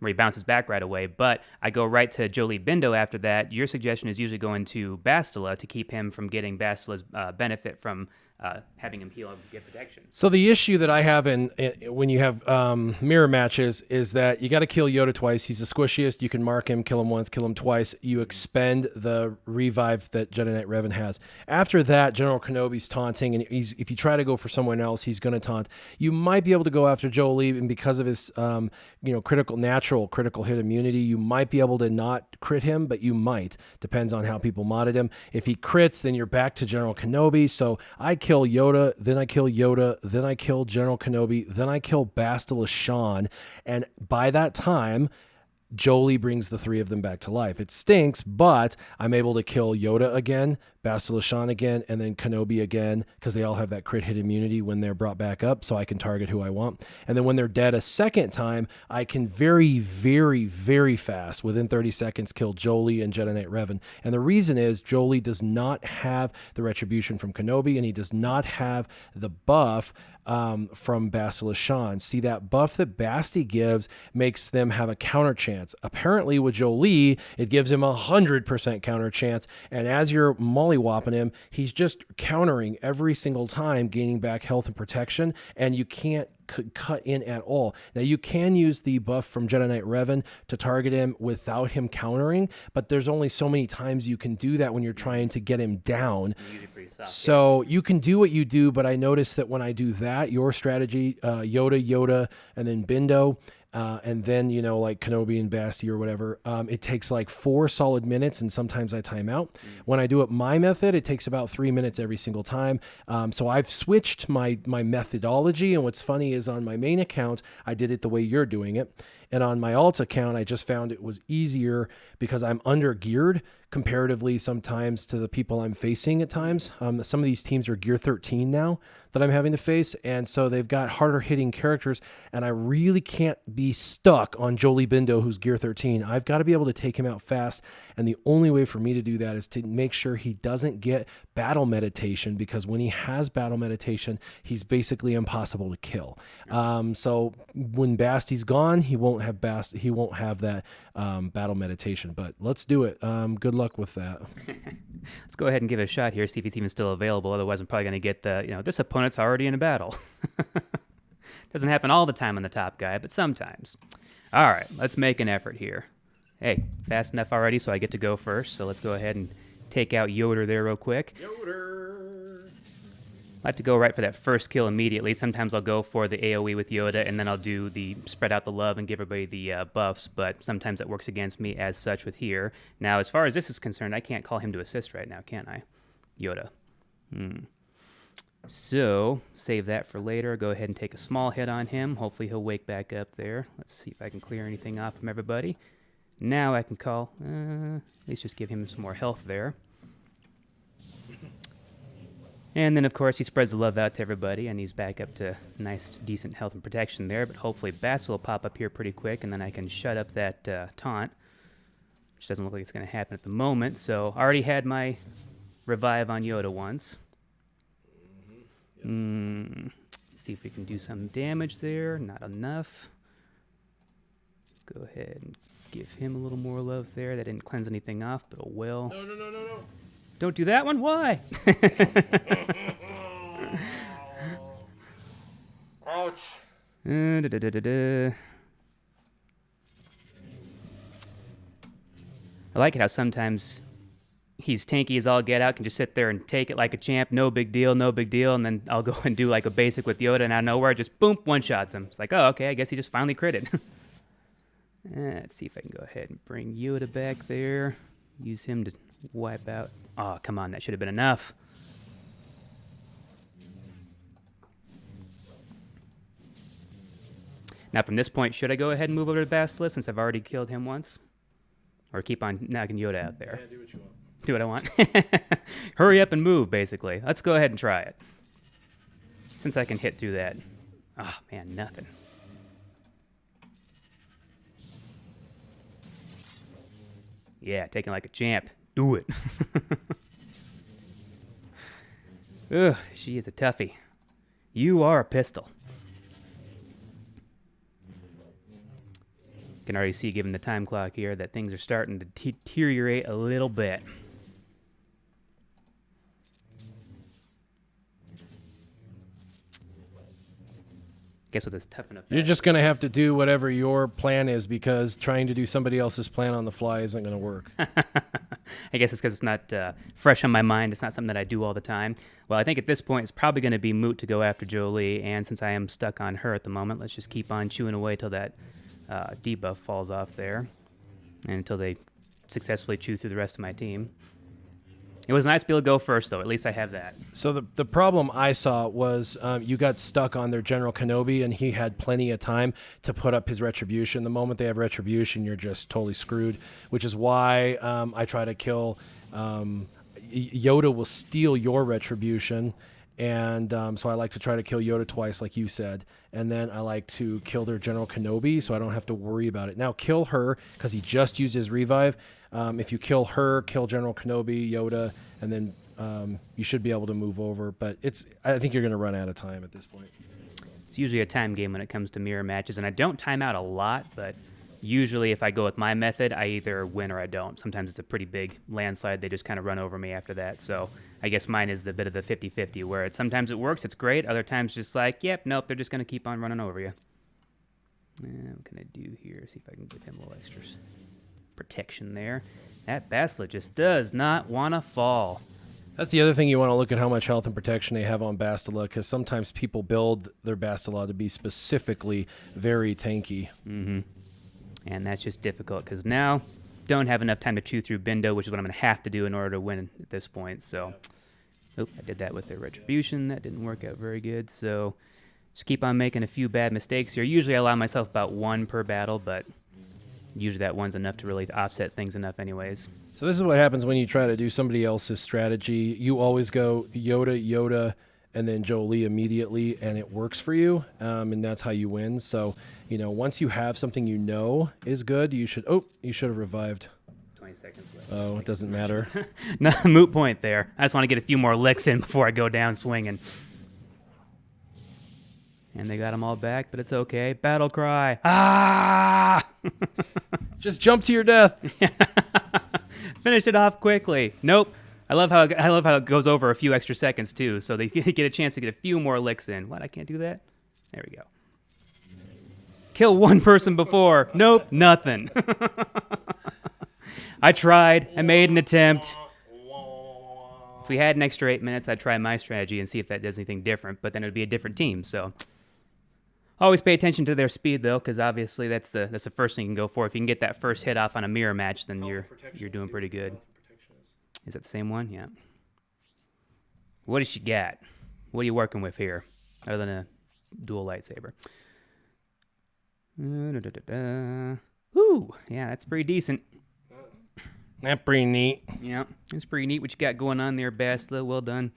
he bounces back right away. But I go right to Jolie Bindo after that. Your suggestion is usually going to Bastila to keep him from getting Bastila's benefit from having him heal and get protection. So the issue that I have when you have mirror matches is that you got to kill Yoda twice. He's the squishiest. You can mark him, kill him once, kill him twice. You expend the revive that Jedi Knight Revan has. After that, General Kenobi's taunting, and if you try to go for someone else, he's going to taunt. You might be able to go after Jolie, and because of his natural critical hit immunity, you might be able to not crit him, but you might. Depends on how people modded him. If he crits, then you're back to General Kenobi. So I kill Yoda, then I kill Yoda, then I kill General Kenobi, then I kill Bastila Shan, and by that time, Jolie brings the 3 of them back to life. It stinks, but I'm able to kill Yoda again, Bastila Shan again, and then Kenobi again, because they all have that crit hit immunity when they're brought back up, so I can target who I want. And then when they're dead a second time, I can very, very, very fast, within 30 seconds, kill Jolie and Jedi Knight Revan. And the reason is Jolie does not have the retribution from Kenobi, and he does not have the buff from Bastila Shan. See, that buff that Basti gives makes them have a counter chance. Apparently with Jolie, it gives him 100% counter chance, and as you're mollywopping him, he's just countering every single time, gaining back health and protection, and you can't cut in at all. Now, you can use the buff from Jedi Knight Revan to target him without him countering, but there's only so many times you can do that when you're trying to get him down. So you can do what you do, but I noticed that when I do that, your strategy, Yoda, and then Bindo, and then, like Kenobi and Basti or whatever, it takes like 4 solid minutes, and sometimes I time out. When I do it my method, it takes about 3 minutes every single time. So I've switched my methodology, and what's funny is on my main account, I did it the way you're doing it. And on my alt account, I just found it was easier because I'm under geared comparatively sometimes to the people I'm facing at times. Some of these teams are gear 13 now that I'm having to face, and so they've got harder hitting characters, and I really can't be stuck on Jolie Bindo, who's gear 13. I've got to be able to take him out fast, and the only way for me to do that is to make sure he doesn't get battle meditation, because when he has battle meditation, he's basically impossible to kill. So when Basti's gone, he won't have that battle meditation, but let's do it. Good luck with that. Let's go ahead and give it a shot here, see if it's even still available. Otherwise, I'm probably going to get this opponent's already in a battle. Doesn't happen all the time on the top guy, but sometimes. All right, let's make an effort here. Hey, fast enough already, so I get to go first. So let's go ahead and take out Yoda there real quick. I like to go right for that first kill immediately. Sometimes I'll go for the AoE with Yoda, and then I'll do the spread out the love and give everybody the buffs, but sometimes that works against me as such with here. Now, as far as this is concerned, I can't call him to assist right now, can I? Yoda. So, save that for later. Go ahead and take a small hit on him. Hopefully he'll wake back up there. Let's see if I can clear anything off from everybody. Now I can call, at least just give him some more health there. And then, of course, he spreads the love out to everybody, and he's back up to nice, decent health and protection there. But hopefully Basil will pop up here pretty quick, and then I can shut up that taunt, which doesn't look like it's going to happen at the moment. So I already had my revive on Yoda once. See if we can do some damage there. Not enough. Go ahead and give him a little more love there. That didn't cleanse anything off, but oh well. No. Don't do that one? Why? Ouch. I like it how sometimes he's tanky as all get out, can just sit there and take it like a champ, no big deal, no big deal, and then I'll go and do like a basic with Yoda, and out of nowhere, just boom, one-shots him. It's like, oh, okay, I guess he just finally critted. Let's see if I can go ahead and bring Yoda back there. Use him to wipe out. Oh, come on, that should have been enough. Now, from this point, should I go ahead and move over to Basilisk since I've already killed him once? Or keep on knocking Yoda out there? Yeah, do what you want. Do what I want. Hurry up and move, basically. Let's go ahead and try it. Since I can hit through that. Oh, man, nothing. Yeah, taking like a champ. Do it. Ugh, she is a toughie. You are a pistol. Can already see, given the time clock here, that things are starting to deteriorate a little bit. Guess with this tough enough. You're just going to have to do whatever your plan is because trying to do somebody else's plan on the fly isn't going to work. I guess it's because it's not fresh on my mind. It's not something that I do all the time. Well, I think at this point it's probably going to be moot to go after Jolie, and since I am stuck on her at the moment, let's just keep on chewing away till that debuff falls off there, and until they successfully chew through the rest of my team. It was nice to be able to go first, though. At least I have that. So the problem I saw was you got stuck on their General Kenobi, and he had plenty of time to put up his Retribution. The moment they have Retribution, you're just totally screwed, which is why I try to kill... Yoda will steal your Retribution, and so I like to try to kill Yoda twice, like you said, and then I like to kill their General Kenobi, so I don't have to worry about it. Now, kill her, because he just used his revive. If you kill her, kill General Kenobi, Yoda, and then you should be able to move over. But I think you're going to run out of time at this point. It's usually a time game when it comes to mirror matches, and I don't time out a lot, but usually if I go with my method, I either win or I don't. Sometimes it's a pretty big landslide. They just kind of run over me after that. So I guess mine is the bit of the 50-50, where sometimes it works, it's great. Other times just like, yep, nope, they're just going to keep on running over you. What can I do here? See if I can give him a little extra protection there. That Basilisk just does not want to fall. That's the other thing. You want to look at how much health and protection they have on Bastila, because sometimes people build their Bastila to be specifically very tanky. Mm-hmm. And that's just difficult, because now don't have enough time to chew through Bindo, which is what I'm going to have to do in order to win at this point. So, I did that with their Retribution. That didn't work out very good. So, just keep on making a few bad mistakes here. Usually I allow myself about one per battle, but usually that one's enough to really offset things enough anyways. So this is what happens when you try to do somebody else's strategy. You always go Yoda, and then Jolie immediately, and it works for you, and that's how you win. So, once you have something you know is good, you should have revived. 20 seconds left. Oh, it doesn't matter. No, moot point there. I just want to get a few more licks in before I go down swinging. And they got them all back, but it's okay. Battle cry. Ah! Just jump to your death. Finished it off quickly. Nope. I love how it goes over a few extra seconds too, so they get a chance to get a few more licks in. What? I can't do that? There we go. Kill one person before. Nope, nothing. I tried. I made an attempt. If we had an extra 8 minutes, I'd try my strategy and see if that does anything different, but then it would be a different team, so... Always pay attention to their speed, though, because obviously that's the first thing you can go for. If you can get that first hit off on a mirror match, then you're doing pretty good. Is that the same one? Yeah. What does she got? What are you working with here, other than a dual lightsaber? Ooh, yeah, that's pretty decent. That's pretty neat. Yeah, it's pretty neat what you got going on there, Bastila. Well done.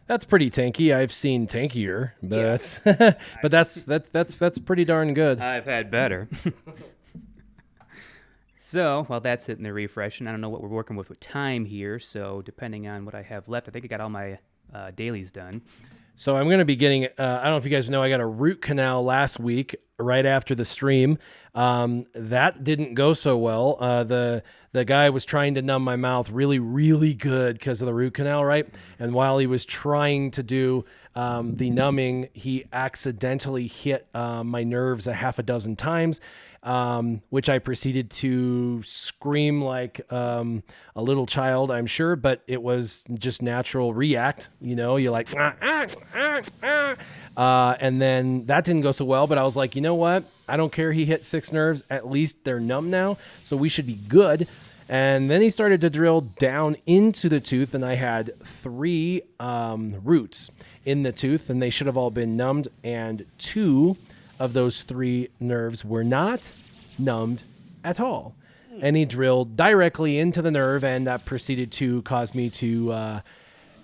That's pretty tanky. I've seen tankier, but that's pretty darn good. I've had better. So, while that's hitting the refresh, and I don't know what we're working with time here, so depending on what I have left, I think I got all my dailies done. So I'm going to be getting, I don't know if you guys know, I got a root canal last week right after the stream. That didn't go so well. The guy was trying to numb my mouth really, really good because of the root canal, right? And while he was trying to do the numbing, he accidentally hit my nerves a half a dozen times. Which I proceeded to scream like a little child, I'm sure, but it was just natural react. You know, you're like, and then that didn't go so well, but I was like, you know what? I don't care. He hit 6 nerves. At least they're numb now, so we should be good. And then he started to drill down into the tooth, and I had 3 roots in the tooth, and they should have all been numbed, and 2 of those 3 nerves were not numbed at all. And he drilled directly into the nerve, and that proceeded to cause me to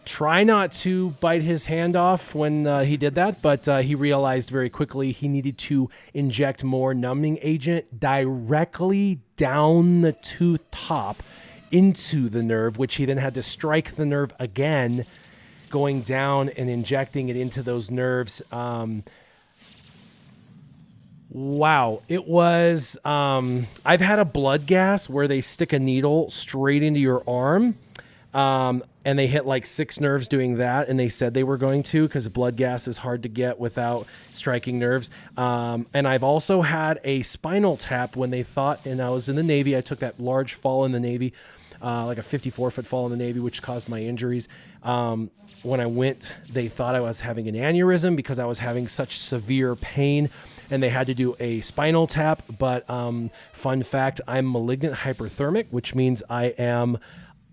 try not to bite his hand off when he did that, but he realized very quickly he needed to inject more numbing agent directly down the tooth top into the nerve, which he then had to strike the nerve again, going down and injecting it into those nerves. Wow. It was, I've had a blood gas where they stick a needle straight into your arm. And they hit like 6 nerves doing that. And they said they were going to, because blood gas is hard to get without striking nerves. And I've also had a spinal tap when they thought, and I was in the Navy, I took that large fall in the Navy, like a 54-foot fall in the Navy, which caused my injuries. When I went, they thought I was having an aneurysm because I was having such severe pain. And they had to do a spinal tap. But fun fact, I'm malignant hyperthermic, which means I am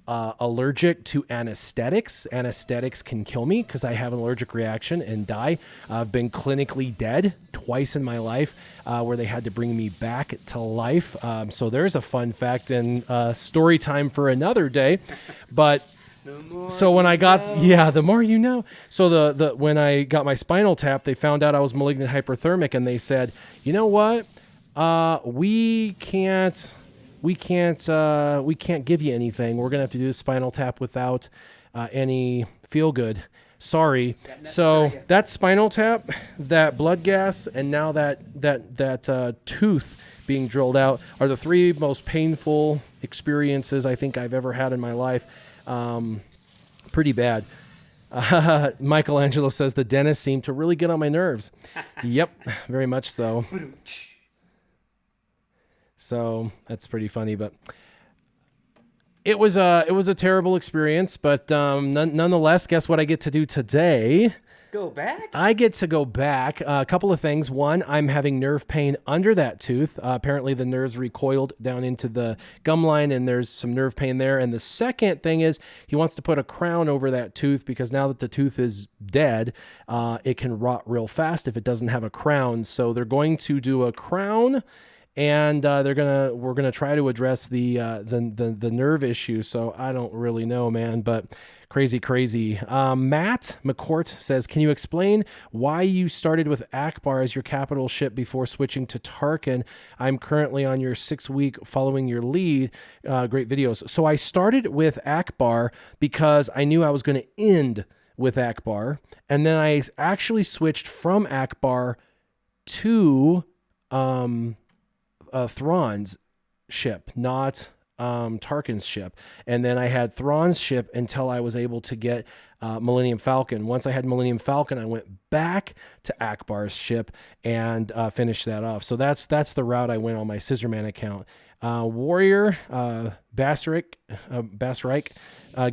allergic to anesthetics. Anesthetics can kill me because I have an allergic reaction and die. I've been clinically dead twice in my life where they had to bring me back to life. So there's a fun fact and story time for another day. But so when I got, the more you know. So the when I got my spinal tap, they found out I was malignant hyperthermic, and they said, you know what? We can't give you anything. We're gonna have to do the spinal tap without any feel good. Sorry. So that spinal tap, that blood gas, and now that tooth being drilled out are the 3 most painful experiences I think I've ever had in my life. Pretty bad. Michelangelo says the dentist seemed to really get on my nerves. Yep, very much so. So that's pretty funny, but it was a terrible experience. But nonetheless, guess what I get to do today? Go back? I get to go back. A couple of things. One, I'm having nerve pain under that tooth. Apparently, the nerves recoiled down into the gum line, and there's some nerve pain there. And the second thing is he wants to put a crown over that tooth because now that the tooth is dead, it can rot real fast if it doesn't have a crown. So they're going to do a crown. And we're gonna try to address the nerve issue. So I don't really know, man, but crazy. Matt McCourt says, can you explain why you started with Akbar as your capital ship before switching to Tarkin? I'm currently on your 6-week following your lead. Great videos. So I started with Akbar because I knew I was going to end with Akbar, and then I actually switched from Akbar to Thrawn's ship, not Tarkin's ship. And then I had Thrawn's ship until I was able to get Millennium Falcon. Once I had Millennium Falcon, I went back to Akbar's ship and finished that off. So that's the route I went on my Scissorman account. Warrior Basrick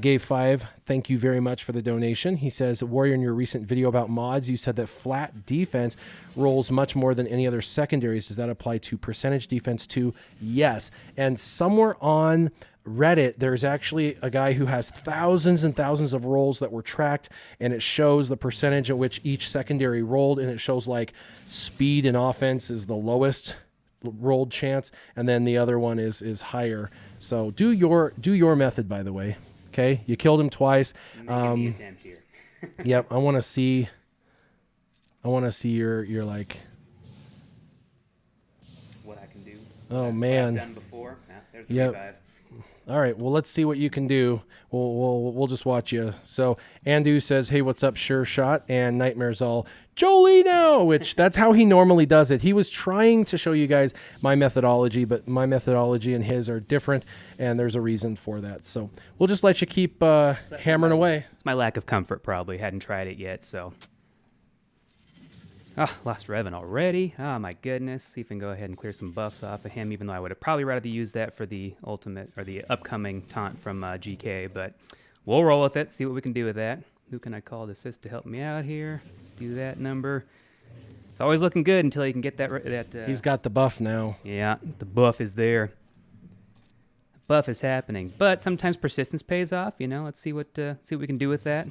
gave 5. Thank you very much for the donation. He says, Warrior, in your recent video about mods, you said that flat defense rolls much more than any other secondaries. Does that apply to percentage defense too? Yes. And somewhere on Reddit, there's actually a guy who has thousands and thousands of rolls that were tracked, and it shows the percentage at which each secondary rolled, and it shows like speed and offense is the lowest rolled chance, and then the other one is higher. So do your method, by the way. Okay, you killed him twice. Making the attempt here. Yep, I want to see your like what I can do. Oh What man. I've done before. There's the Yep. revive. All right. Well, let's see what you can do. We'll just watch you. So Andu says, "Hey, what's up, Sure Shot?" And Nightmare's all Jolie now, which that's how he normally does it. He was trying to show you guys my methodology, but my methodology and his are different, and there's a reason for that. So we'll just let you keep hammering away. It's my lack of comfort, probably. Hadn't tried it yet, so. Oh, lost Revan already. Oh, my goodness. See if we can go ahead and clear some buffs off of him, even though I would have probably rather used that for the ultimate or the upcoming taunt from GK. But we'll roll with it, see what we can do with that. Who can I call to assist to help me out here? Let's do that number. It's always looking good until you can get that. He's got the buff now. Yeah, the buff is there. The buff is happening. But sometimes persistence pays off, you know. Let's see what we can do with that.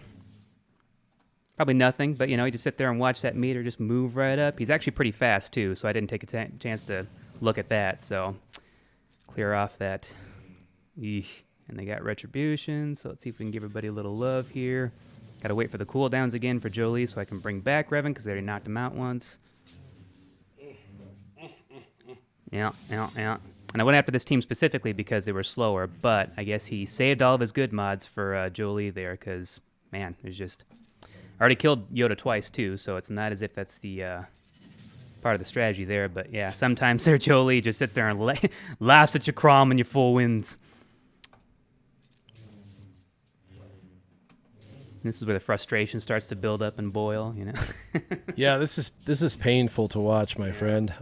Probably nothing, but, you know, you just sit there and watch that meter just move right up. He's actually pretty fast, too, so I didn't take a chance to look at that. So clear off that. Eesh. And they got Retribution, so let's see if we can give everybody a little love here. Got to wait for the cooldowns again for Jolie so I can bring back Revan because they already knocked him out once. Yeah. And I went after this team specifically because they were slower, but I guess he saved all of his good mods for Jolie there because, man, there's just... I already killed Yoda twice, too, so it's not as if that's the part of the strategy there. But, yeah, sometimes there Jolie just sits there and laughs at your crom and your full wins. This is where the frustration starts to build up and boil, you know? Yeah, this is painful to watch, my friend.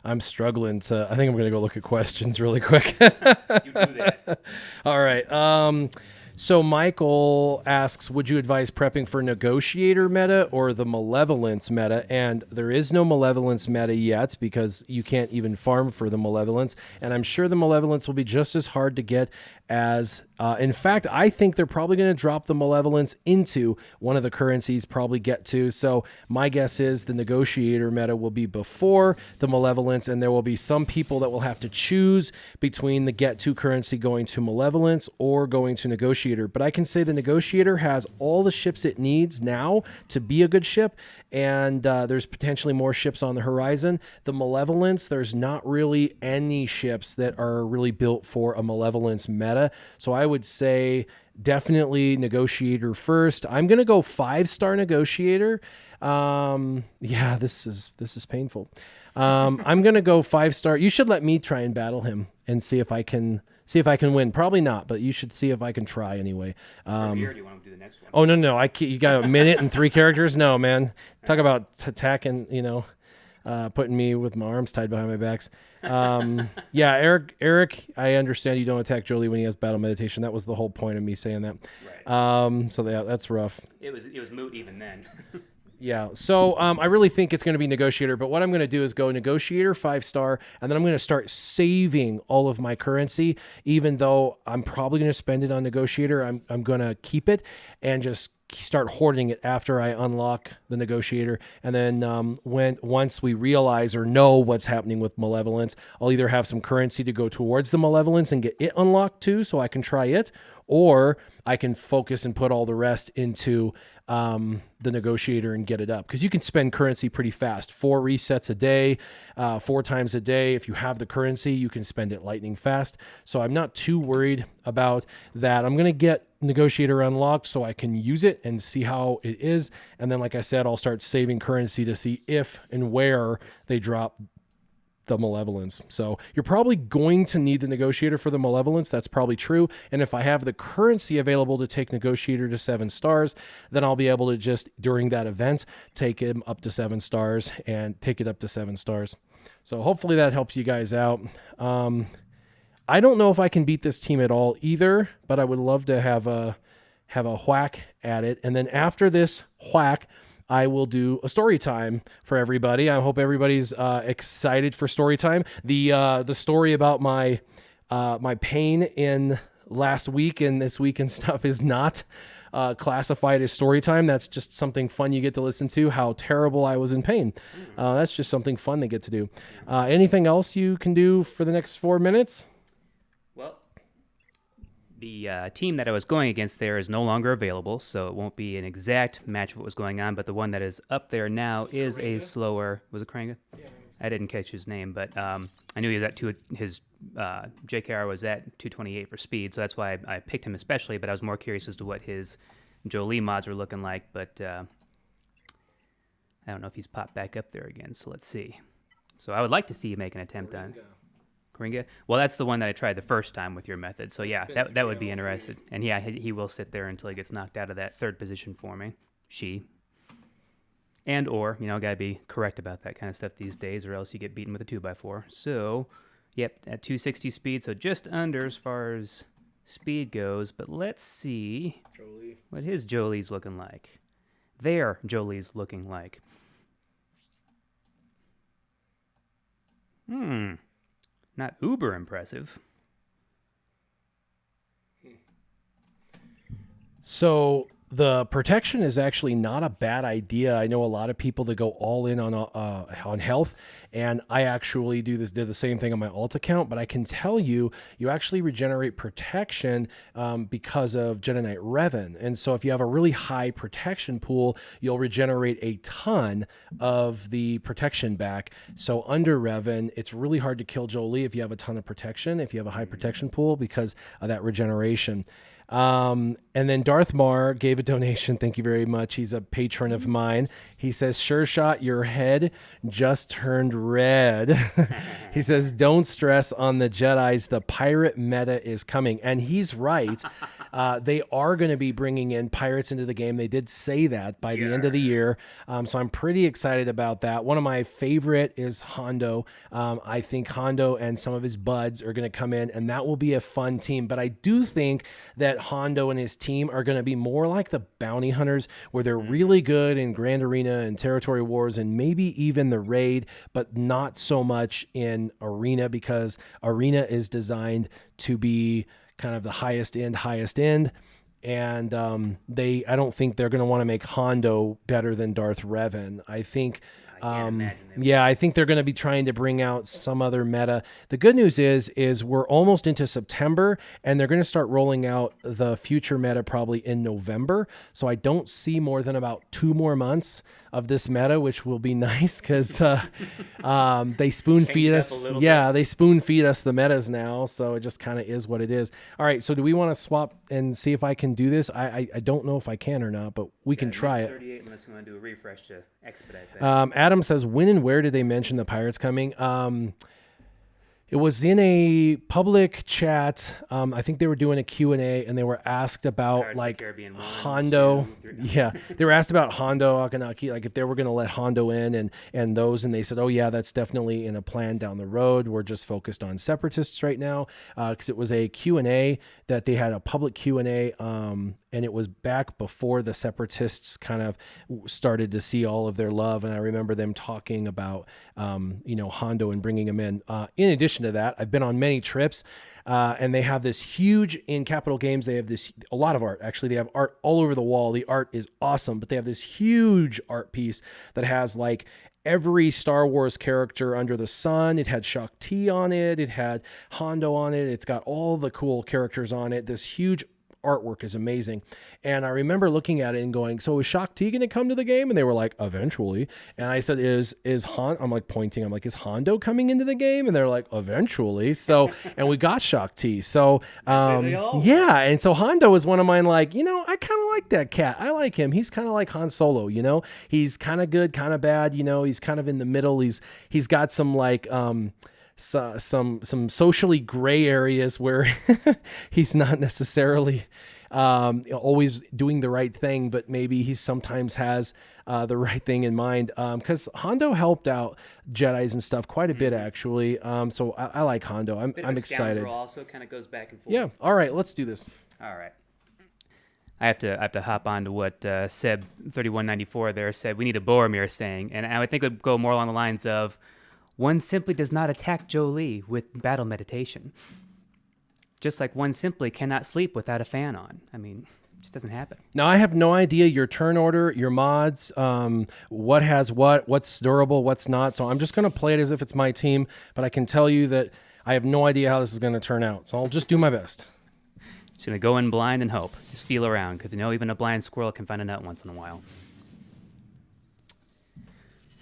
I'm struggling to... I think I'm going to go look at questions really quick. You do that. All right. So Michael asks, would you advise prepping for Negotiator meta or the Malevolence meta? And there is no Malevolence meta yet because you can't even farm for the Malevolence. And I'm sure the Malevolence will be just as hard to get as... in fact, I think they're probably going to drop the Malevolence into one of the currencies, probably get to. So my guess is the Negotiator meta will be before the Malevolence, and there will be some people that will have to choose between the get to currency going to Malevolence or going to Negotiator. But I can say the Negotiator has all the ships it needs now to be a good ship, and there's potentially more ships on the horizon. The Malevolence, there's not really any ships that are really built for a Malevolence meta. So I would say definitely Negotiator first. I'm going to go 5-star Negotiator. Yeah, this is painful. I'm going to go 5-star. You should let me try and battle him and see if I can win. Probably not, but you should see if I can try anyway. Or do you want to do the next one? Oh, no. You got a minute and 3 characters? No, man. Talk about attacking, putting me with my arms tied behind my backs. Yeah, Eric, I understand you don't attack Jolie when he has battle meditation. That was the whole point of me saying that. Right. So that's rough. It was moot even then. Yeah. So I really think it's going to be Negotiator, but what I'm going to do is go Negotiator 5-star, and then I'm going to start saving all of my currency, even though I'm probably going to spend it on Negotiator. I'm going to keep it and just start hoarding it after I unlock the Negotiator. And then once we realize or know what's happening with Malevolence, I'll either have some currency to go towards the Malevolence and get it unlocked too, so I can try it, or I can focus and put all the rest into the Negotiator and get it up. Because you can spend currency pretty fast. 4 resets a day, 4 times a day. If you have the currency, you can spend it lightning fast. So I'm not too worried about that. I'm going to get Negotiator unlocked so I can use it and see how it is. And then, like I said, I'll start saving currency to see if and where they drop the Malevolence. So you're probably going to need the Negotiator for the Malevolence. That's probably true. And if I have the currency available to take Negotiator to 7 stars, then I'll be able to just, during that event, take him up to 7 stars and take it up to 7 stars. So hopefully that helps you guys out. I don't know if I can beat this team at all either, but I would love to have a whack at it. And then after this whack, I will do a story time for everybody. I hope everybody's excited for story time. The story about my pain in last week and this week and stuff is not classified as story time. That's just something fun you get to listen to, how terrible I was in pain. That's just something fun they get to do. Anything else you can do for the next 4 minutes? Well, the team that I was going against there is no longer available, so it won't be an exact match of what was going on, but the one that is up there now is a slower... Was it Kranga? Yeah. I didn't catch his name, but I knew he was at his JKR was at 228 for speed, so that's why I picked him especially. But I was more curious as to what his Jolie mods were looking like. But I don't know if he's popped back up there again. So let's see. So I would like to see you make an attempt on Coringa. Well, that's the one that I tried the first time with your method. So yeah, that would be interesting. And yeah, he will sit there until he gets knocked out of that third position for me. And or, gotta be correct about that kind of stuff these days, or else you get beaten with a 2x4. So, yep, at 260 speed, so just under as far as speed goes. But let's see what his Jolie's looking like. Their Jolie's looking like. Not uber impressive. So the protection is actually not a bad idea. I know a lot of people that go all in on health, and I actually did the same thing on my alt account. But I can tell you actually regenerate protection because of Jedi Knight Revan. And so if you have a really high protection pool, you'll regenerate a ton of the protection back. So under Revan, it's really hard to kill Jolie if you have a ton of protection, if you have a high protection pool, because of that regeneration. And then Darth Mar gave a donation. Thank you very much. He's a patron of mine. He says, "Sure shot, your head just turned red." He says, "Don't stress on the Jedis. The pirate meta is coming." And he's right. They are going to be bringing in pirates into the game. They did say that by the end of the year. So I'm pretty excited about that. One of my favorite is Hondo. I think Hondo and some of his buds are going to come in, and that will be a fun team. But I do think that Hondo and his team are going to be more like the bounty hunters, where they're really good in Grand Arena and Territory Wars and maybe even the raid, but not so much in Arena, because Arena is designed to be kind of the highest end. And I don't think they're going to want to make Hondo better than Darth Revan. I think I think they're going to be trying to bring out some other meta. The good news is we're almost into September, and they're going to start rolling out the future meta probably in November. So I don't see more than about 2 more months of this meta, which will be nice, because they spoon feed us. Yeah, they spoon feed us the metas now, so it just kind of is what it is. All right, so do we want to swap and see if I can do this? I don't know if I can or not, but we can try it. 38, unless we want to do a refresh to expedite that. Adam says, when and where did they mention the pirates coming? It was in a public chat. I think they were doing a Q&A, and they were asked about Hondo. Yeah, they were asked about Hondo Akanaki, like if they were going to let Hondo in and those, and they said, oh yeah, that's definitely in a plan down the road. We're just focused on separatists right now, because it was a Q&A that they had, a public Q&A, and it was back before the separatists kind of started to see all of their love. And I remember them talking about, Hondo and bringing him in. In addition to that, I've been on many trips, and they have this huge, in Capital Games, they have a lot of art. Actually, they have art all over the wall. The art is awesome, but they have this huge art piece that has like every Star Wars character under the sun. It had Shaak Ti on it. It had Hondo on it. It's got all the cool characters on it. This huge artwork is amazing. And I remember looking at it and going, so is Shaak Ti going to come to the game? And they were like, eventually. And I said, I'm like pointing, I'm like, is Hondo coming into the game? And they're like, eventually. So, and we got Shaak Ti. So, yeah. And so Hondo is one of mine, like, I kind of like that cat. I like him. He's kind of like Han Solo, he's kind of good, kind of bad, he's kind of in the middle. He's got some like, some socially gray areas where he's not necessarily always doing the right thing, but maybe he sometimes has the right thing in mind, because Hondo helped out Jedis and stuff quite a bit, actually. So I like Hondo. I'm excited. Also kind of goes back and forth. Yeah. All right, let's do this. All right. I have to hop on to what Seb 3194 there said. We need a Boromir saying, and I would think it would go more along the lines of, one simply does not attack Jolie with battle meditation. Just like one simply cannot sleep without a fan on. I mean, it just doesn't happen. Now, I have no idea your turn order, your mods, what has what's durable, what's not. So I'm just going to play it as if it's my team. But I can tell you that I have no idea how this is going to turn out. So I'll just do my best. Just going to go in blind and hope. Just feel around, because even a blind squirrel can find a nut once in a while.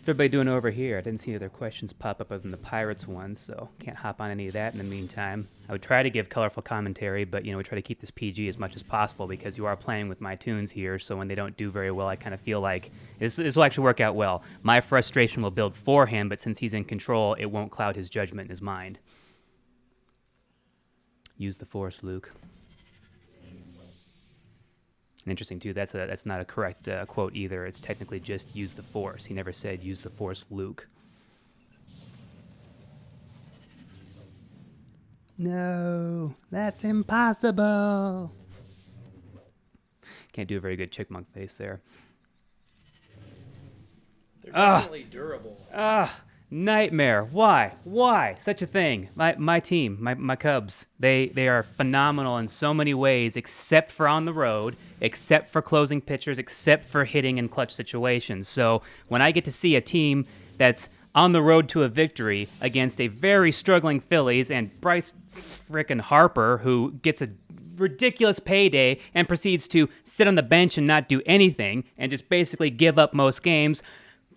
What's everybody doing over here? I didn't see any other questions pop up other than the Pirates one, so can't hop on any of that in the meantime. I would try to give colorful commentary, but, we try to keep this PG as much as possible because you are playing with my tunes here, so when they don't do very well, I kind of feel like this will actually work out well. My frustration will build for him, but since he's in control, it won't cloud his judgment in his mind. Use the Force, Luke. And interesting, too, that's not a correct quote either. It's technically just use the Force. He never said use the Force, Luke. No, that's impossible. Can't do a very good chickmunk face there. They're definitely durable. Nightmare. Why such a thing? My team, my Cubs, they are phenomenal in so many ways, except for on the road, except for closing pitchers, except for hitting in clutch situations. So when I get to see a team that's on the road to a victory against a very struggling Phillies and Bryce frickin' Harper, who gets a ridiculous payday and proceeds to sit on the bench and not do anything and just basically give up most games,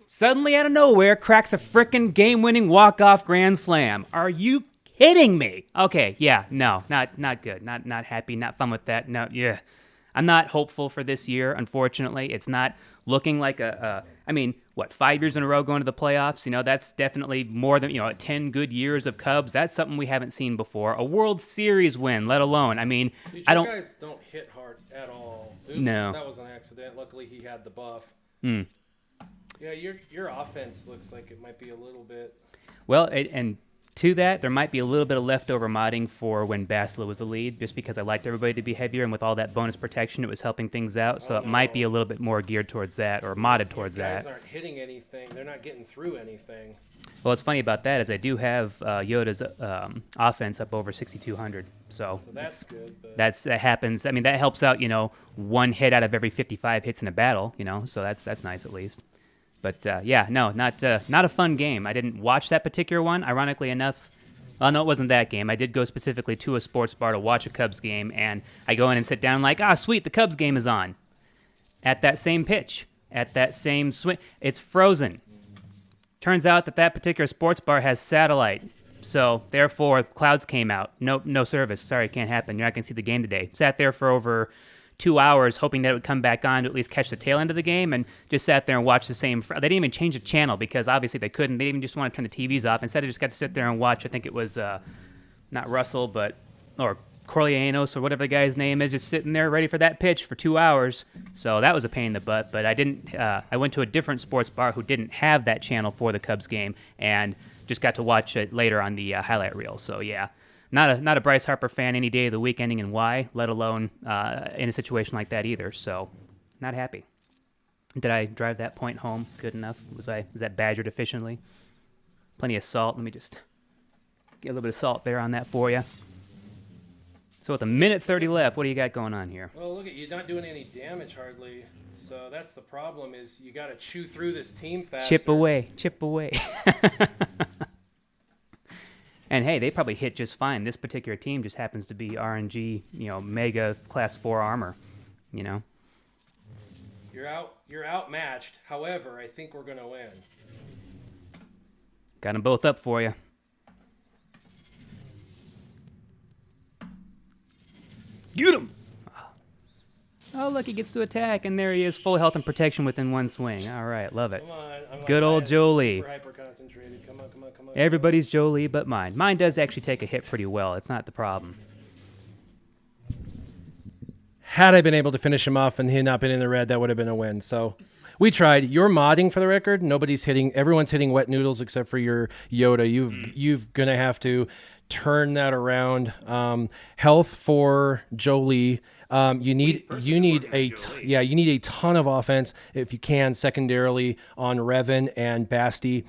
suddenly out of nowhere cracks a frickin' game-winning walk-off grand slam. Are you kidding me? Okay, yeah, no, not good. Not happy, not fun with that. No, yeah. I'm not hopeful for this year, unfortunately. It's not looking like 5 years in a row going to the playoffs? That's definitely more than, 10 good years of Cubs. That's something we haven't seen before. A World Series win, let alone. Dude, I don't. You guys don't hit hard at all. Oops, No. That was an accident. Luckily, he had the buff. Hmm. Yeah, your offense looks like it might be a little bit. Well, and to that, there might be a little bit of leftover modding for when Basler was the lead, just because I liked everybody to be heavier, and with all that bonus protection, it was helping things out. So it might be a little bit more geared towards that, or modded towards that. Guys aren't hitting anything. They're not getting through anything. Well, what's funny about that is I do have Yoda's offense up over 6,200. So that's good. But that happens. I mean, that helps out, one hit out of every 55 hits in a battle, so that's nice at least. But, not a fun game. I didn't watch that particular one, ironically enough. Well, no, it wasn't that game. I did go specifically to a sports bar to watch a Cubs game, and I go in and sit down like, sweet, the Cubs game is on. At that same pitch, at that same swing. It's frozen. Turns out that particular sports bar has satellite. So, therefore, clouds came out. No service. Sorry, can't happen. You're not going to see the game today. Sat there for over 2 hours hoping that it would come back on to at least catch the tail end of the game, and just sat there and watched the same. They didn't even change the channel because obviously they couldn't. They didn't just want to turn the TVs off. Instead, I just got to sit there and watch. I think it was not Russell, or Corleanos or whatever the guy's name is, just sitting there ready for that pitch for 2 hours. So that was a pain in the butt. But I didn't. I went to a different sports bar who didn't have that channel for the Cubs game, and just got to watch it later on the highlight reel. So yeah. Not a Bryce Harper fan any day of the week ending in Y, let alone in a situation like that either. So, not happy. Did I drive that point home good enough? Was that badgered efficiently? Plenty of salt. Let me just get a little bit of salt there on that for you. So with a minute 30 left, what do you got going on here? Well, look at you're not doing any damage hardly. So that's the problem is you got to chew through this team faster. Chip away. And hey, they probably hit just fine. This particular team just happens to be RNG, mega class 4 armor, You're outmatched. However, I think we're gonna win. Got them both up for you. Get him! Oh, look, he gets to attack, and there he is, full health and protection within one swing. All right, love it. Come on, good old Jolie. Super hyper concentrated. Come on. Everybody's Jolie but mine. Mine does actually take a hit pretty well. It's not the problem. Had I been able to finish him off and he had not been in the red, that would have been a win. So we tried. You're modding for the record. Everyone's hitting wet noodles except for your Yoda. You've gonna have to turn that around. Health for Jolie. You need a ton of offense if you can. Secondarily on Revan and Basti.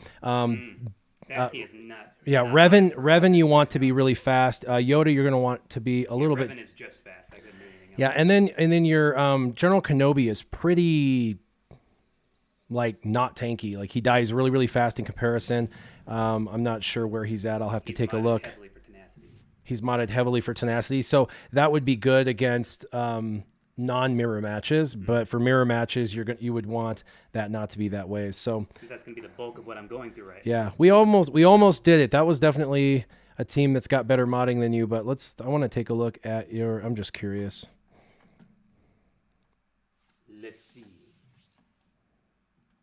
Basti is not. Yeah, Revan, you want to be really fast. Yoda, you're going to want to be a little bit. Revan is just fast. I couldn't do anything else. Yeah, and then your General Kenobi is pretty, not tanky. Like he dies really, really fast in comparison. I'm not sure where he's at. I'll have to take a look. Heavily for tenacity. He's modded heavily for tenacity, so that would be good against non-mirror matches, but for mirror matches, you would want that not to be that way. So Because that's going to be the bulk of what I'm going through right now. yeah, we almost did it. That was definitely a team that's got better modding than you, but I want to take a look at I'm just curious. Let's see.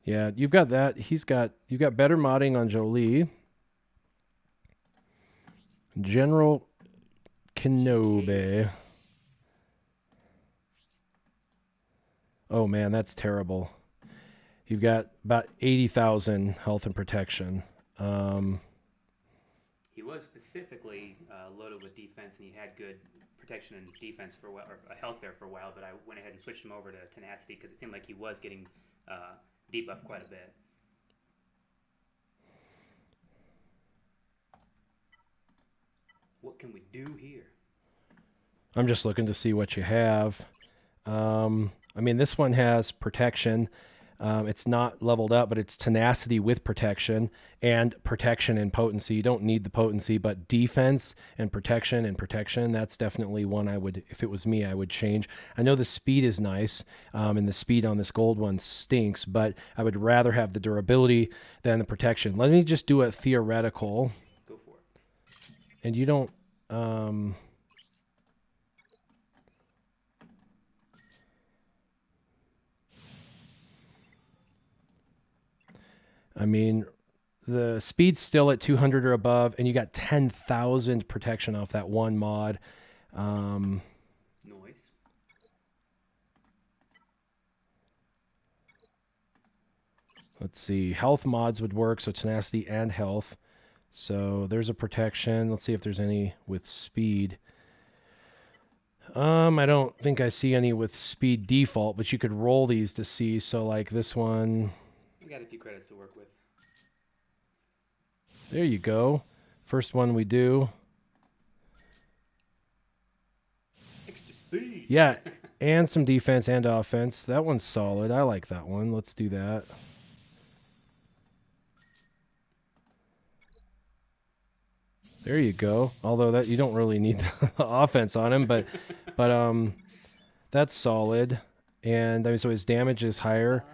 Yeah, you've got that. You've got better modding on Jolie. General Kenobi. Oh man, that's terrible. You've got about 80,000 health and protection. He was specifically loaded with defense, and he had good protection and defense for a while, or health there for a while. But I went ahead and switched him over to tenacity because it seemed like he was getting debuffed quite a bit. What can we do here? I'm just looking to see what you have. I mean, this one has protection. It's not leveled up, but it's tenacity with protection and potency. You don't need the potency, but defense and protection, that's definitely one I would, if it was me, I would change. I know the speed is nice, and the speed on this gold one stinks, but I would rather have the durability than the protection. Let me just do a theoretical. Go for it. And you don't... I mean, the speed's still at 200 or above, and you got 10,000 protection off that one mod. Noise. Let's see. Health mods would work, so tenacity and health. So there's a protection. Let's see if there's any with speed. I don't think I see any with speed default, but you could roll these to see. So like this one... I got a few credits to work with. There you go. First one we do. Extra speed. Yeah, and some defense and offense. That one's solid. I like that one. Let's do that. There you go. Although that you don't really need the offense on him, but that's solid. And I mean, so his damage is higher.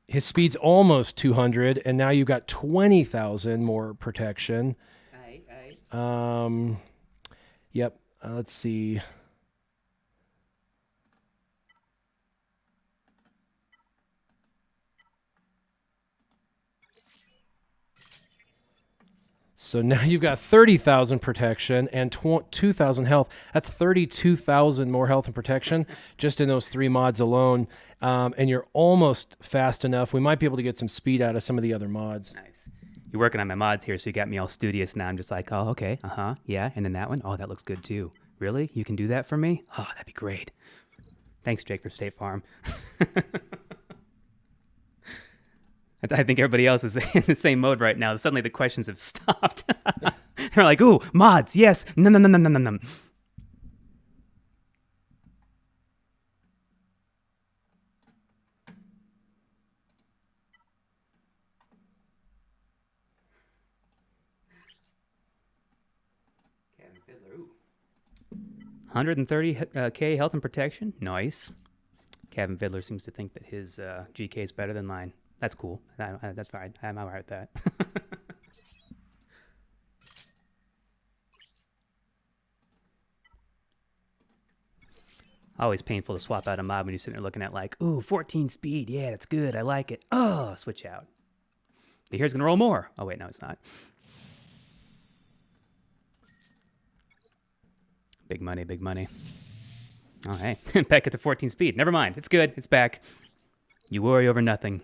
His speed's almost 200, and now you've got 20,000 more protection. Aye. Yep. Let's see. So now you've got 30,000 protection and 2,000 health. That's 32,000 more health and protection just in those 3 mods alone. And you're almost fast enough. We might be able to get some speed out of some of the other mods. Nice. You're working on my mods here, so you got me all studious now. I'm just like, oh, okay, yeah. And then that one, oh, that looks good too. Really? You can do that for me? Oh, that'd be great. Thanks, Jake, for State Farm. I think everybody else is in the same mode right now. Suddenly the questions have stopped. They're like, ooh, mods, yes. No. Cabin Fiddler, ooh. 130k health and protection. Nice. Cabin Fiddler seems to think that his GK is better than mine. That's cool. That's fine. I'm all right with that. Always painful to swap out a mob when you're sitting there looking at like, ooh, 14 speed. Yeah, that's good. I like it. Oh, switch out. But here's going to roll more. Oh, wait, no, it's not. Big money, big money. Oh, hey. Back up to 14 speed. Never mind. It's good. It's back. You worry over nothing.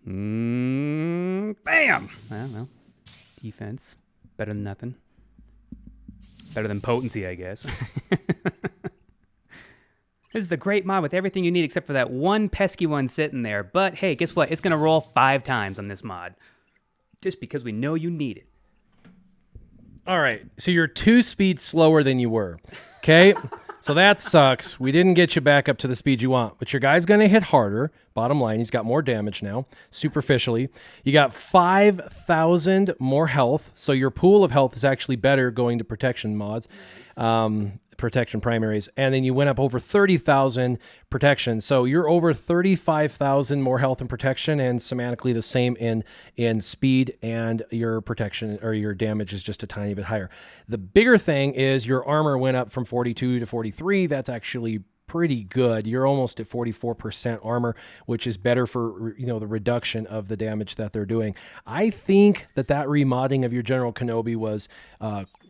Bam! Well, defense. Better than nothing. Better than potency, I guess. This is a great mod with everything you need except for that one pesky one sitting there. But hey, guess what? It's going to roll 5 times on this mod. Just because we know you need it. All right. So you're 2 speeds slower than you were. Okay? So that sucks. We didn't get you back up to the speed you want, but your guy's going to hit harder. Bottom line, he's got more damage now, superficially. You got 5,000 more health, so your pool of health is actually better going to protection mods, protection primaries. And then you went up over 30,000 protection. So you're over 35,000 more health and protection, and semantically the same in speed, and your protection or your damage is just a tiny bit higher. The bigger thing is your armor went up from 42 to 43. That's actually pretty good. You're almost at 44% armor, which is better for, the reduction of the damage that they're doing. I think that remodding of your General Kenobi was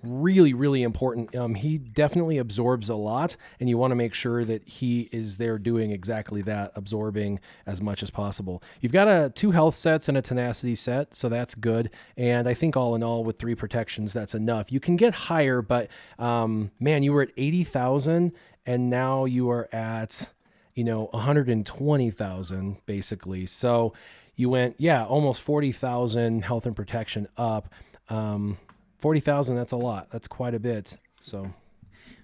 really, really important. He definitely absorbs a lot, and you want to make sure that he is there doing exactly that, absorbing as much as possible. You've got 2 health sets and a tenacity set, so that's good. And I think all in all, with 3 protections, that's enough. You can get higher, but man, you were at 80,000. And now you are at, 120,000 basically. So you went, almost 40,000 health and protection up. 40,000, that's a lot. That's quite a bit. So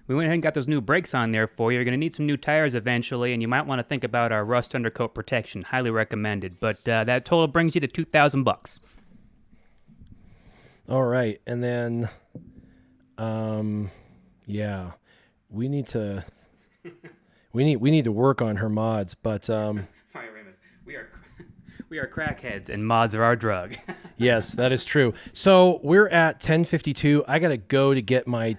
We went ahead and got those new brakes on there for you. You're going to need some new tires eventually, and you might want to think about our rust undercoat protection. Highly recommended. But that total brings you to $2,000. All right. And then, we need to work on her mods, but we are crackheads, and mods are our drug. Yes, that is true. So we're at 10:52. I gotta go to get my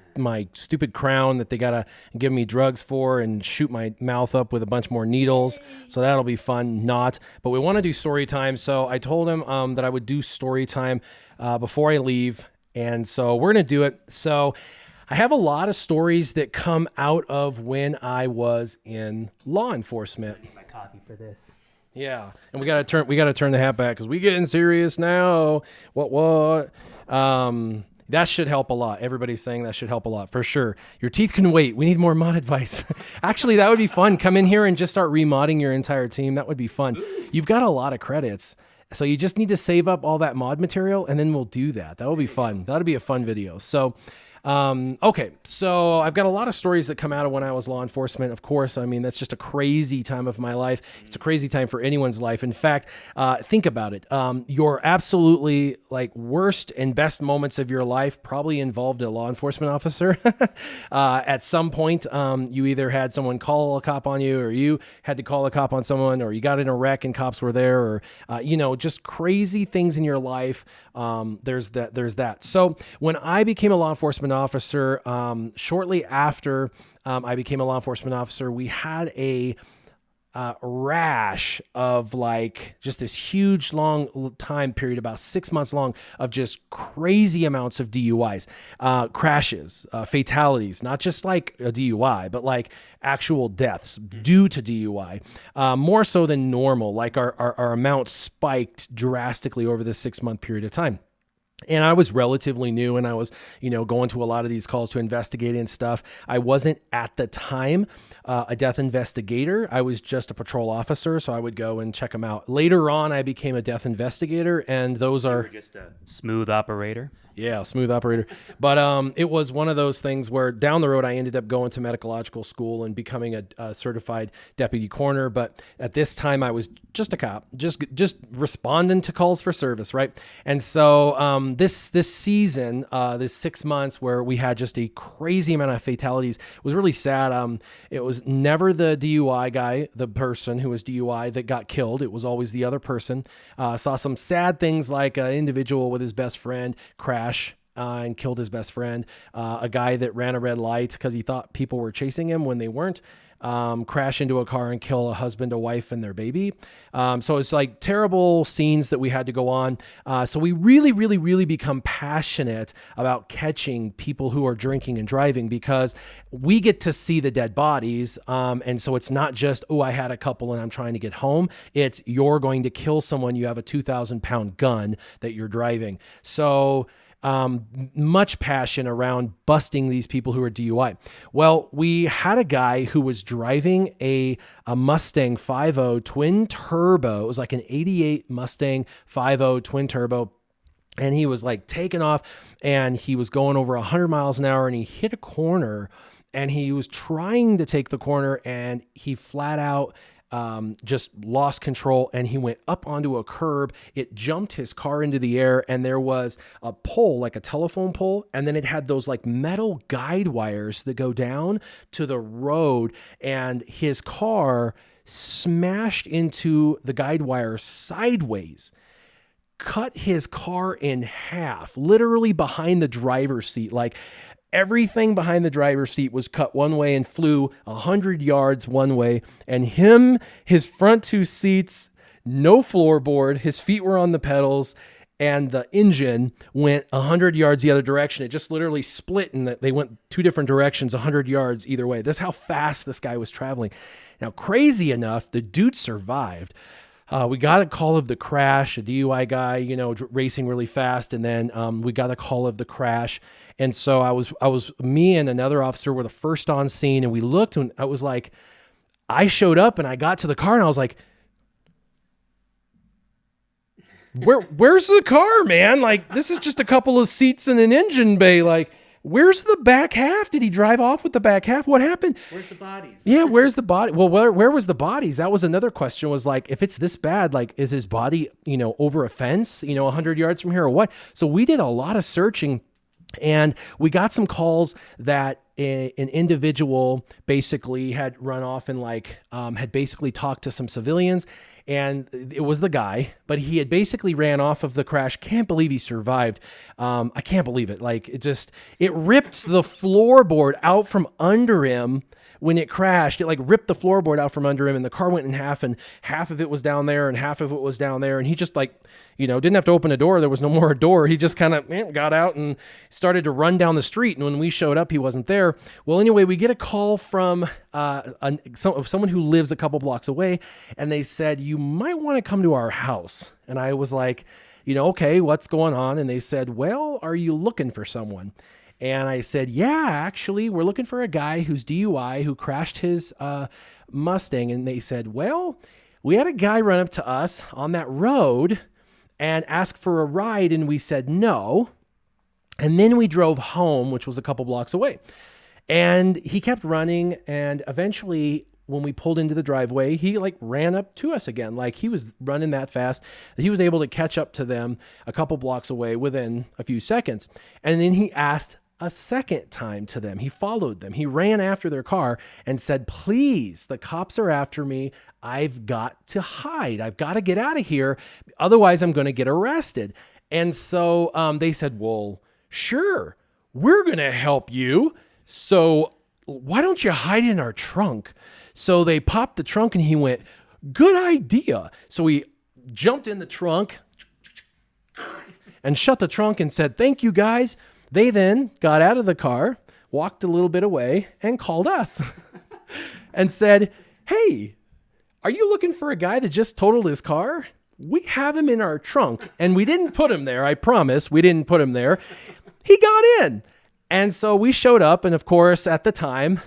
stupid crown that they gotta give me drugs for and shoot my mouth up with a bunch more needles. So that'll be fun. But we want to do story time. So I told him that I would do story time before I leave, and so we're gonna do it. So I have a lot of stories that come out of when I was in law enforcement. I need my coffee for this. Yeah, and we gotta turn the hat back because we getting serious now. What? That should help a lot. Everybody's saying that should help a lot for sure. Your teeth can wait. We need more mod advice. Actually, that would be fun. Come in here and just start remodding your entire team. That would be fun. You've got a lot of credits, so you just need to save up all that mod material, and then we'll do that. That will be fun. That'll be a fun video. So. Okay, so I've got a lot of stories that come out of when I was law enforcement. Of course, I mean, that's just a crazy time of my life. It's a crazy time for anyone's life. In fact, think about it. Your absolutely worst and best moments of your life probably involved a law enforcement officer. At some point, you either had someone call a cop on you, or you had to call a cop on someone, or you got in a wreck and cops were there, or, just crazy things in your life. There's that. So when I became a law enforcement officer, shortly after I became a law enforcement officer, we had a rash of just this huge long time period, about 6 months long, of just crazy amounts of DUIs, crashes, fatalities, not just like a DUI, but actual deaths due to DUI, more so than normal. Our amount spiked drastically over this 6 month period of time. And I was relatively new, and I was, going to a lot of these calls to investigate and stuff. I wasn't at the time a death investigator. I was just a patrol officer, so I would go and check them out. Later on, I became a death investigator, and those are just a smooth operator. Yeah, smooth operator. But it was one of those things where down the road, I ended up going to medicological school and becoming a certified deputy coroner. But at this time, I was just a cop, just responding to calls for service, right? And so this season, this 6 months where we had just a crazy amount of fatalities was really sad. It was never the DUI guy, the person who was DUI, that got killed. It was always the other person. Saw some sad things like an individual with his best friend crash and killed his best friend. A guy that ran a red light because he thought people were chasing him when they weren't. Crash into a car and kill a husband, a wife, and their baby. So it's terrible scenes that we had to go on. So we really, really, really become passionate about catching people who are drinking and driving, because we get to see the dead bodies. And so it's not just, I had a couple and I'm trying to get home. It's you're going to kill someone. You have a 2,000-pound gun that you're driving. So much passion around busting these people who are DUI. Well, we had a guy who was driving a Mustang 5.0 twin turbo. It was like an 88 Mustang 5.0 twin turbo. And he was taking off, and he was going over 100 miles an hour, and he hit a corner, and he was trying to take the corner, and he flat out just lost control, and he went up onto a curb. It jumped his car into the air, and there was a pole, like a telephone pole, and then it had those like metal guide wires that go down to the road, and his car smashed into the guide wire sideways, cut his car in half, literally behind the driver's seat. Like, everything behind the driver's seat was cut one way and flew 100 yards one way. And his front two seats, no floorboard, his feet were on the pedals, and the engine went 100 yards the other direction. It just literally split, and they went two different directions, 100 yards either way. That's how fast this guy was traveling. Now, crazy enough, the dude survived. We got a call of the crash, a DUI guy, racing really fast. And then we got a call of the crash. And so me and another officer were the first on scene, and we looked, and I was like, I showed up and I got to the car, and I was like, where's the car, man? Like, this is just a couple of seats and an engine bay. Like, where's the back half? Did he drive off with the back half? What happened? Where's the bodies? Yeah, where's the body? Well, where was the bodies? That was another question, was like, if it's this bad, like, is his body, over a fence, 100 yards from here or what? So we did a lot of searching, and we got some calls that an individual basically had run off and had basically talked to some civilians, and it was the guy, but he had basically ran off of the crash. Can't believe he survived. I can't believe it. Like, it ripped the floorboard out from under him. When it crashed, it ripped the floorboard out from under him, and the car went in half, and half of it was down there and half of it was down there. And he just didn't have to open a door. There was no more a door. He just kind of got out and started to run down the street. And when we showed up, he wasn't there. Well, anyway, we get a call from someone who lives a couple blocks away, and they said, you might want to come to our house. And I was like, okay, what's going on? And they said, well, are you looking for someone? And I said, yeah, actually, we're looking for a guy who's DUI, who crashed his Mustang. And they said, well, we had a guy run up to us on that road and ask for a ride, and we said no. And then we drove home, which was a couple blocks away. And he kept running, and eventually, when we pulled into the driveway, he ran up to us again. Like, he was running that fast that he was able to catch up to them a couple blocks away within a few seconds. And then he asked a second time to them. He followed them. He ran after their car and said, please, the cops are after me. I've got to hide. I've got to get out of here. Otherwise, I'm going to get arrested. And so they said, well, sure, we're going to help you. So why don't you hide in our trunk? So they popped the trunk, and he went, good idea. So he jumped in the trunk and shut the trunk and said, thank you, guys. They then got out of the car, walked a little bit away, and called us and said, hey, are you looking for a guy that just totaled his car? We have him in our trunk. And we didn't put him there. I promise we didn't put him there. He got in. And so we showed up. And of course, at the time,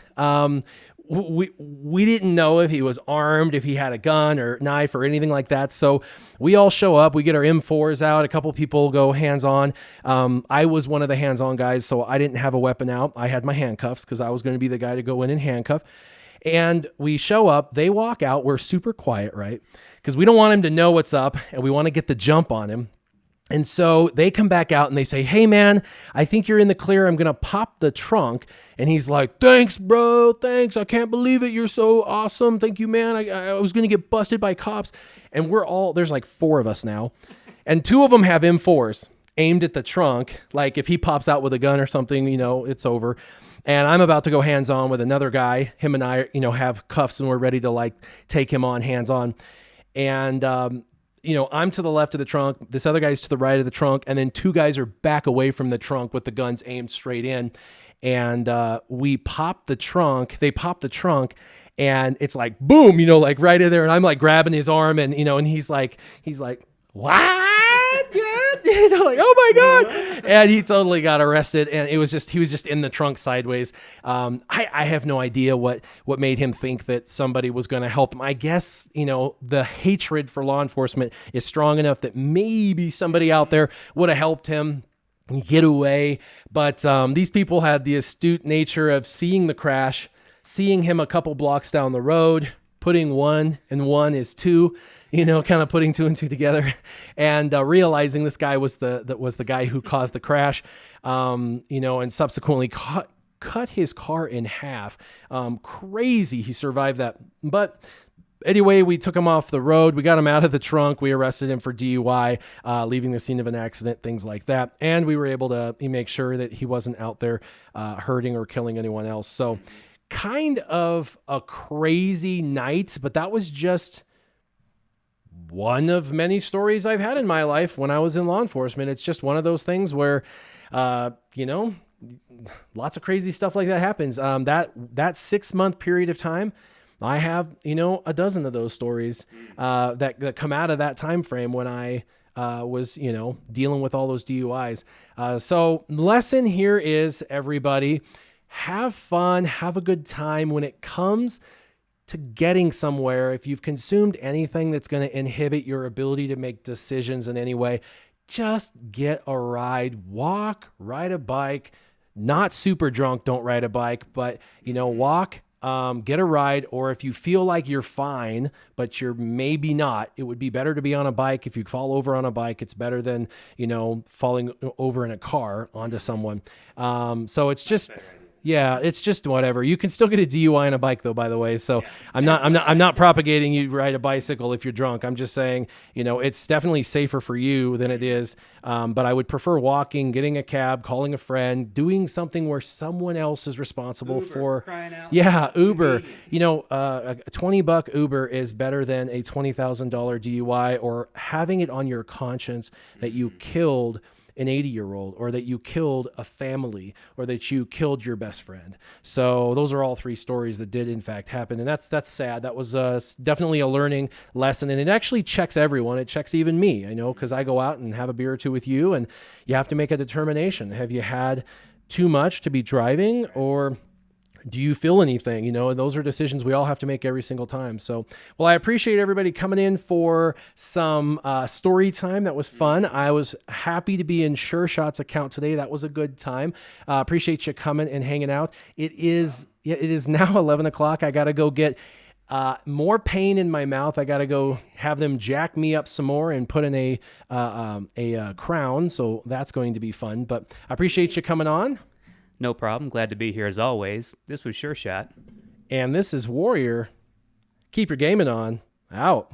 we didn't know if he was armed, if he had a gun or knife or anything like that. So we all show up, we get our M4s out. A couple people go hands-on. I was one of the hands-on guys, so I didn't have a weapon out. I had my handcuffs because I was going to be the guy to go in and handcuff. And we show up, they walk out. We're super quiet, right? Because we don't want him to know what's up, and we want to get the jump on him. And so they come back out and they say, hey, man, I think you're in the clear. I'm going to pop the trunk. And he's like, thanks, bro. Thanks. I can't believe it. You're so awesome. Thank you, man. I was going to get busted by cops. And there's 4 of us now. And 2 of them have M4s aimed at the trunk. Like, if he pops out with a gun or something, it's over. And I'm about to go hands on with another guy. Him and I, have cuffs, and we're ready to take him on hands on. And, I'm to the left of the trunk. This other guy's to the right of the trunk. And then 2 guys are back away from the trunk with the guns aimed straight in. And we pop the trunk. They pop the trunk. And it's like, boom, right in there. And I'm grabbing his arm. And, and he's like, what? Oh my God. And he totally got arrested. And he was just in the trunk sideways. I have no idea what made him think that somebody was going to help him. I guess, the hatred for law enforcement is strong enough that maybe somebody out there would have helped him. and get away. But these people had the astute nature of seeing the crash, seeing him a couple blocks down the road, putting 1 and 1 is 2, kind of putting 2 and 2 together, and realizing this guy was the guy who caused the crash, and subsequently cut his car in half. Crazy. He survived that. But anyway, we took him off the road. We got him out of the trunk. We arrested him for DUI, leaving the scene of an accident, things like that. And we were able to make sure that he wasn't out there hurting or killing anyone else. So kind of a crazy night, but that was just one of many stories I've had in my life when I was in law enforcement. It's just one of those things where, lots of crazy stuff like that happens. That 6-month period of time, I have, a dozen of those stories that come out of that time frame when I was, dealing with all those DUIs. So lesson here is, everybody, have fun, have a good time when it comes to getting somewhere. If you've consumed anything that's going to inhibit your ability to make decisions in any way, just get a ride, walk, ride a bike. Not super drunk, don't ride a bike, but walk, get a ride. Or if you feel like you're fine, but you're maybe not, it would be better to be on a bike. If you fall over on a bike, it's better than, falling over in a car onto someone. So it's just, yeah, it's just whatever. You can still get a DUI on a bike though, by the way. So I'm not propagating you ride a bicycle if you're drunk. I'm just saying, it's definitely safer for you than it is. But I would prefer walking, getting a cab, calling a friend, doing something where someone else is responsible for. Yeah, Uber. A $20 Uber is better than a $20,000 DUI, or having it on your conscience that you killed an 80-year-old, or that you killed a family, or that you killed your best friend. So those are all 3 stories that did in fact happen. And that's sad. That was definitely a learning lesson. And it actually checks everyone. It checks even me, because I go out and have a beer or 2 with you, and you have to make a determination. Have you had too much to be driving, or do you feel anything? And those are decisions we all have to make every single time. So, well, I appreciate everybody coming in for some story time. That was fun. I was happy to be in Sure Shot's account today. That was a good time. Appreciate you coming and hanging out. It is now 11 o'clock. I got to go get more pain in my mouth. I got to go have them jack me up some more and put in a crown. So that's going to be fun. But I appreciate you coming on. No problem. Glad to be here as always. This was Sure Shot. And this is Warrior. Keep your gaming on. Out.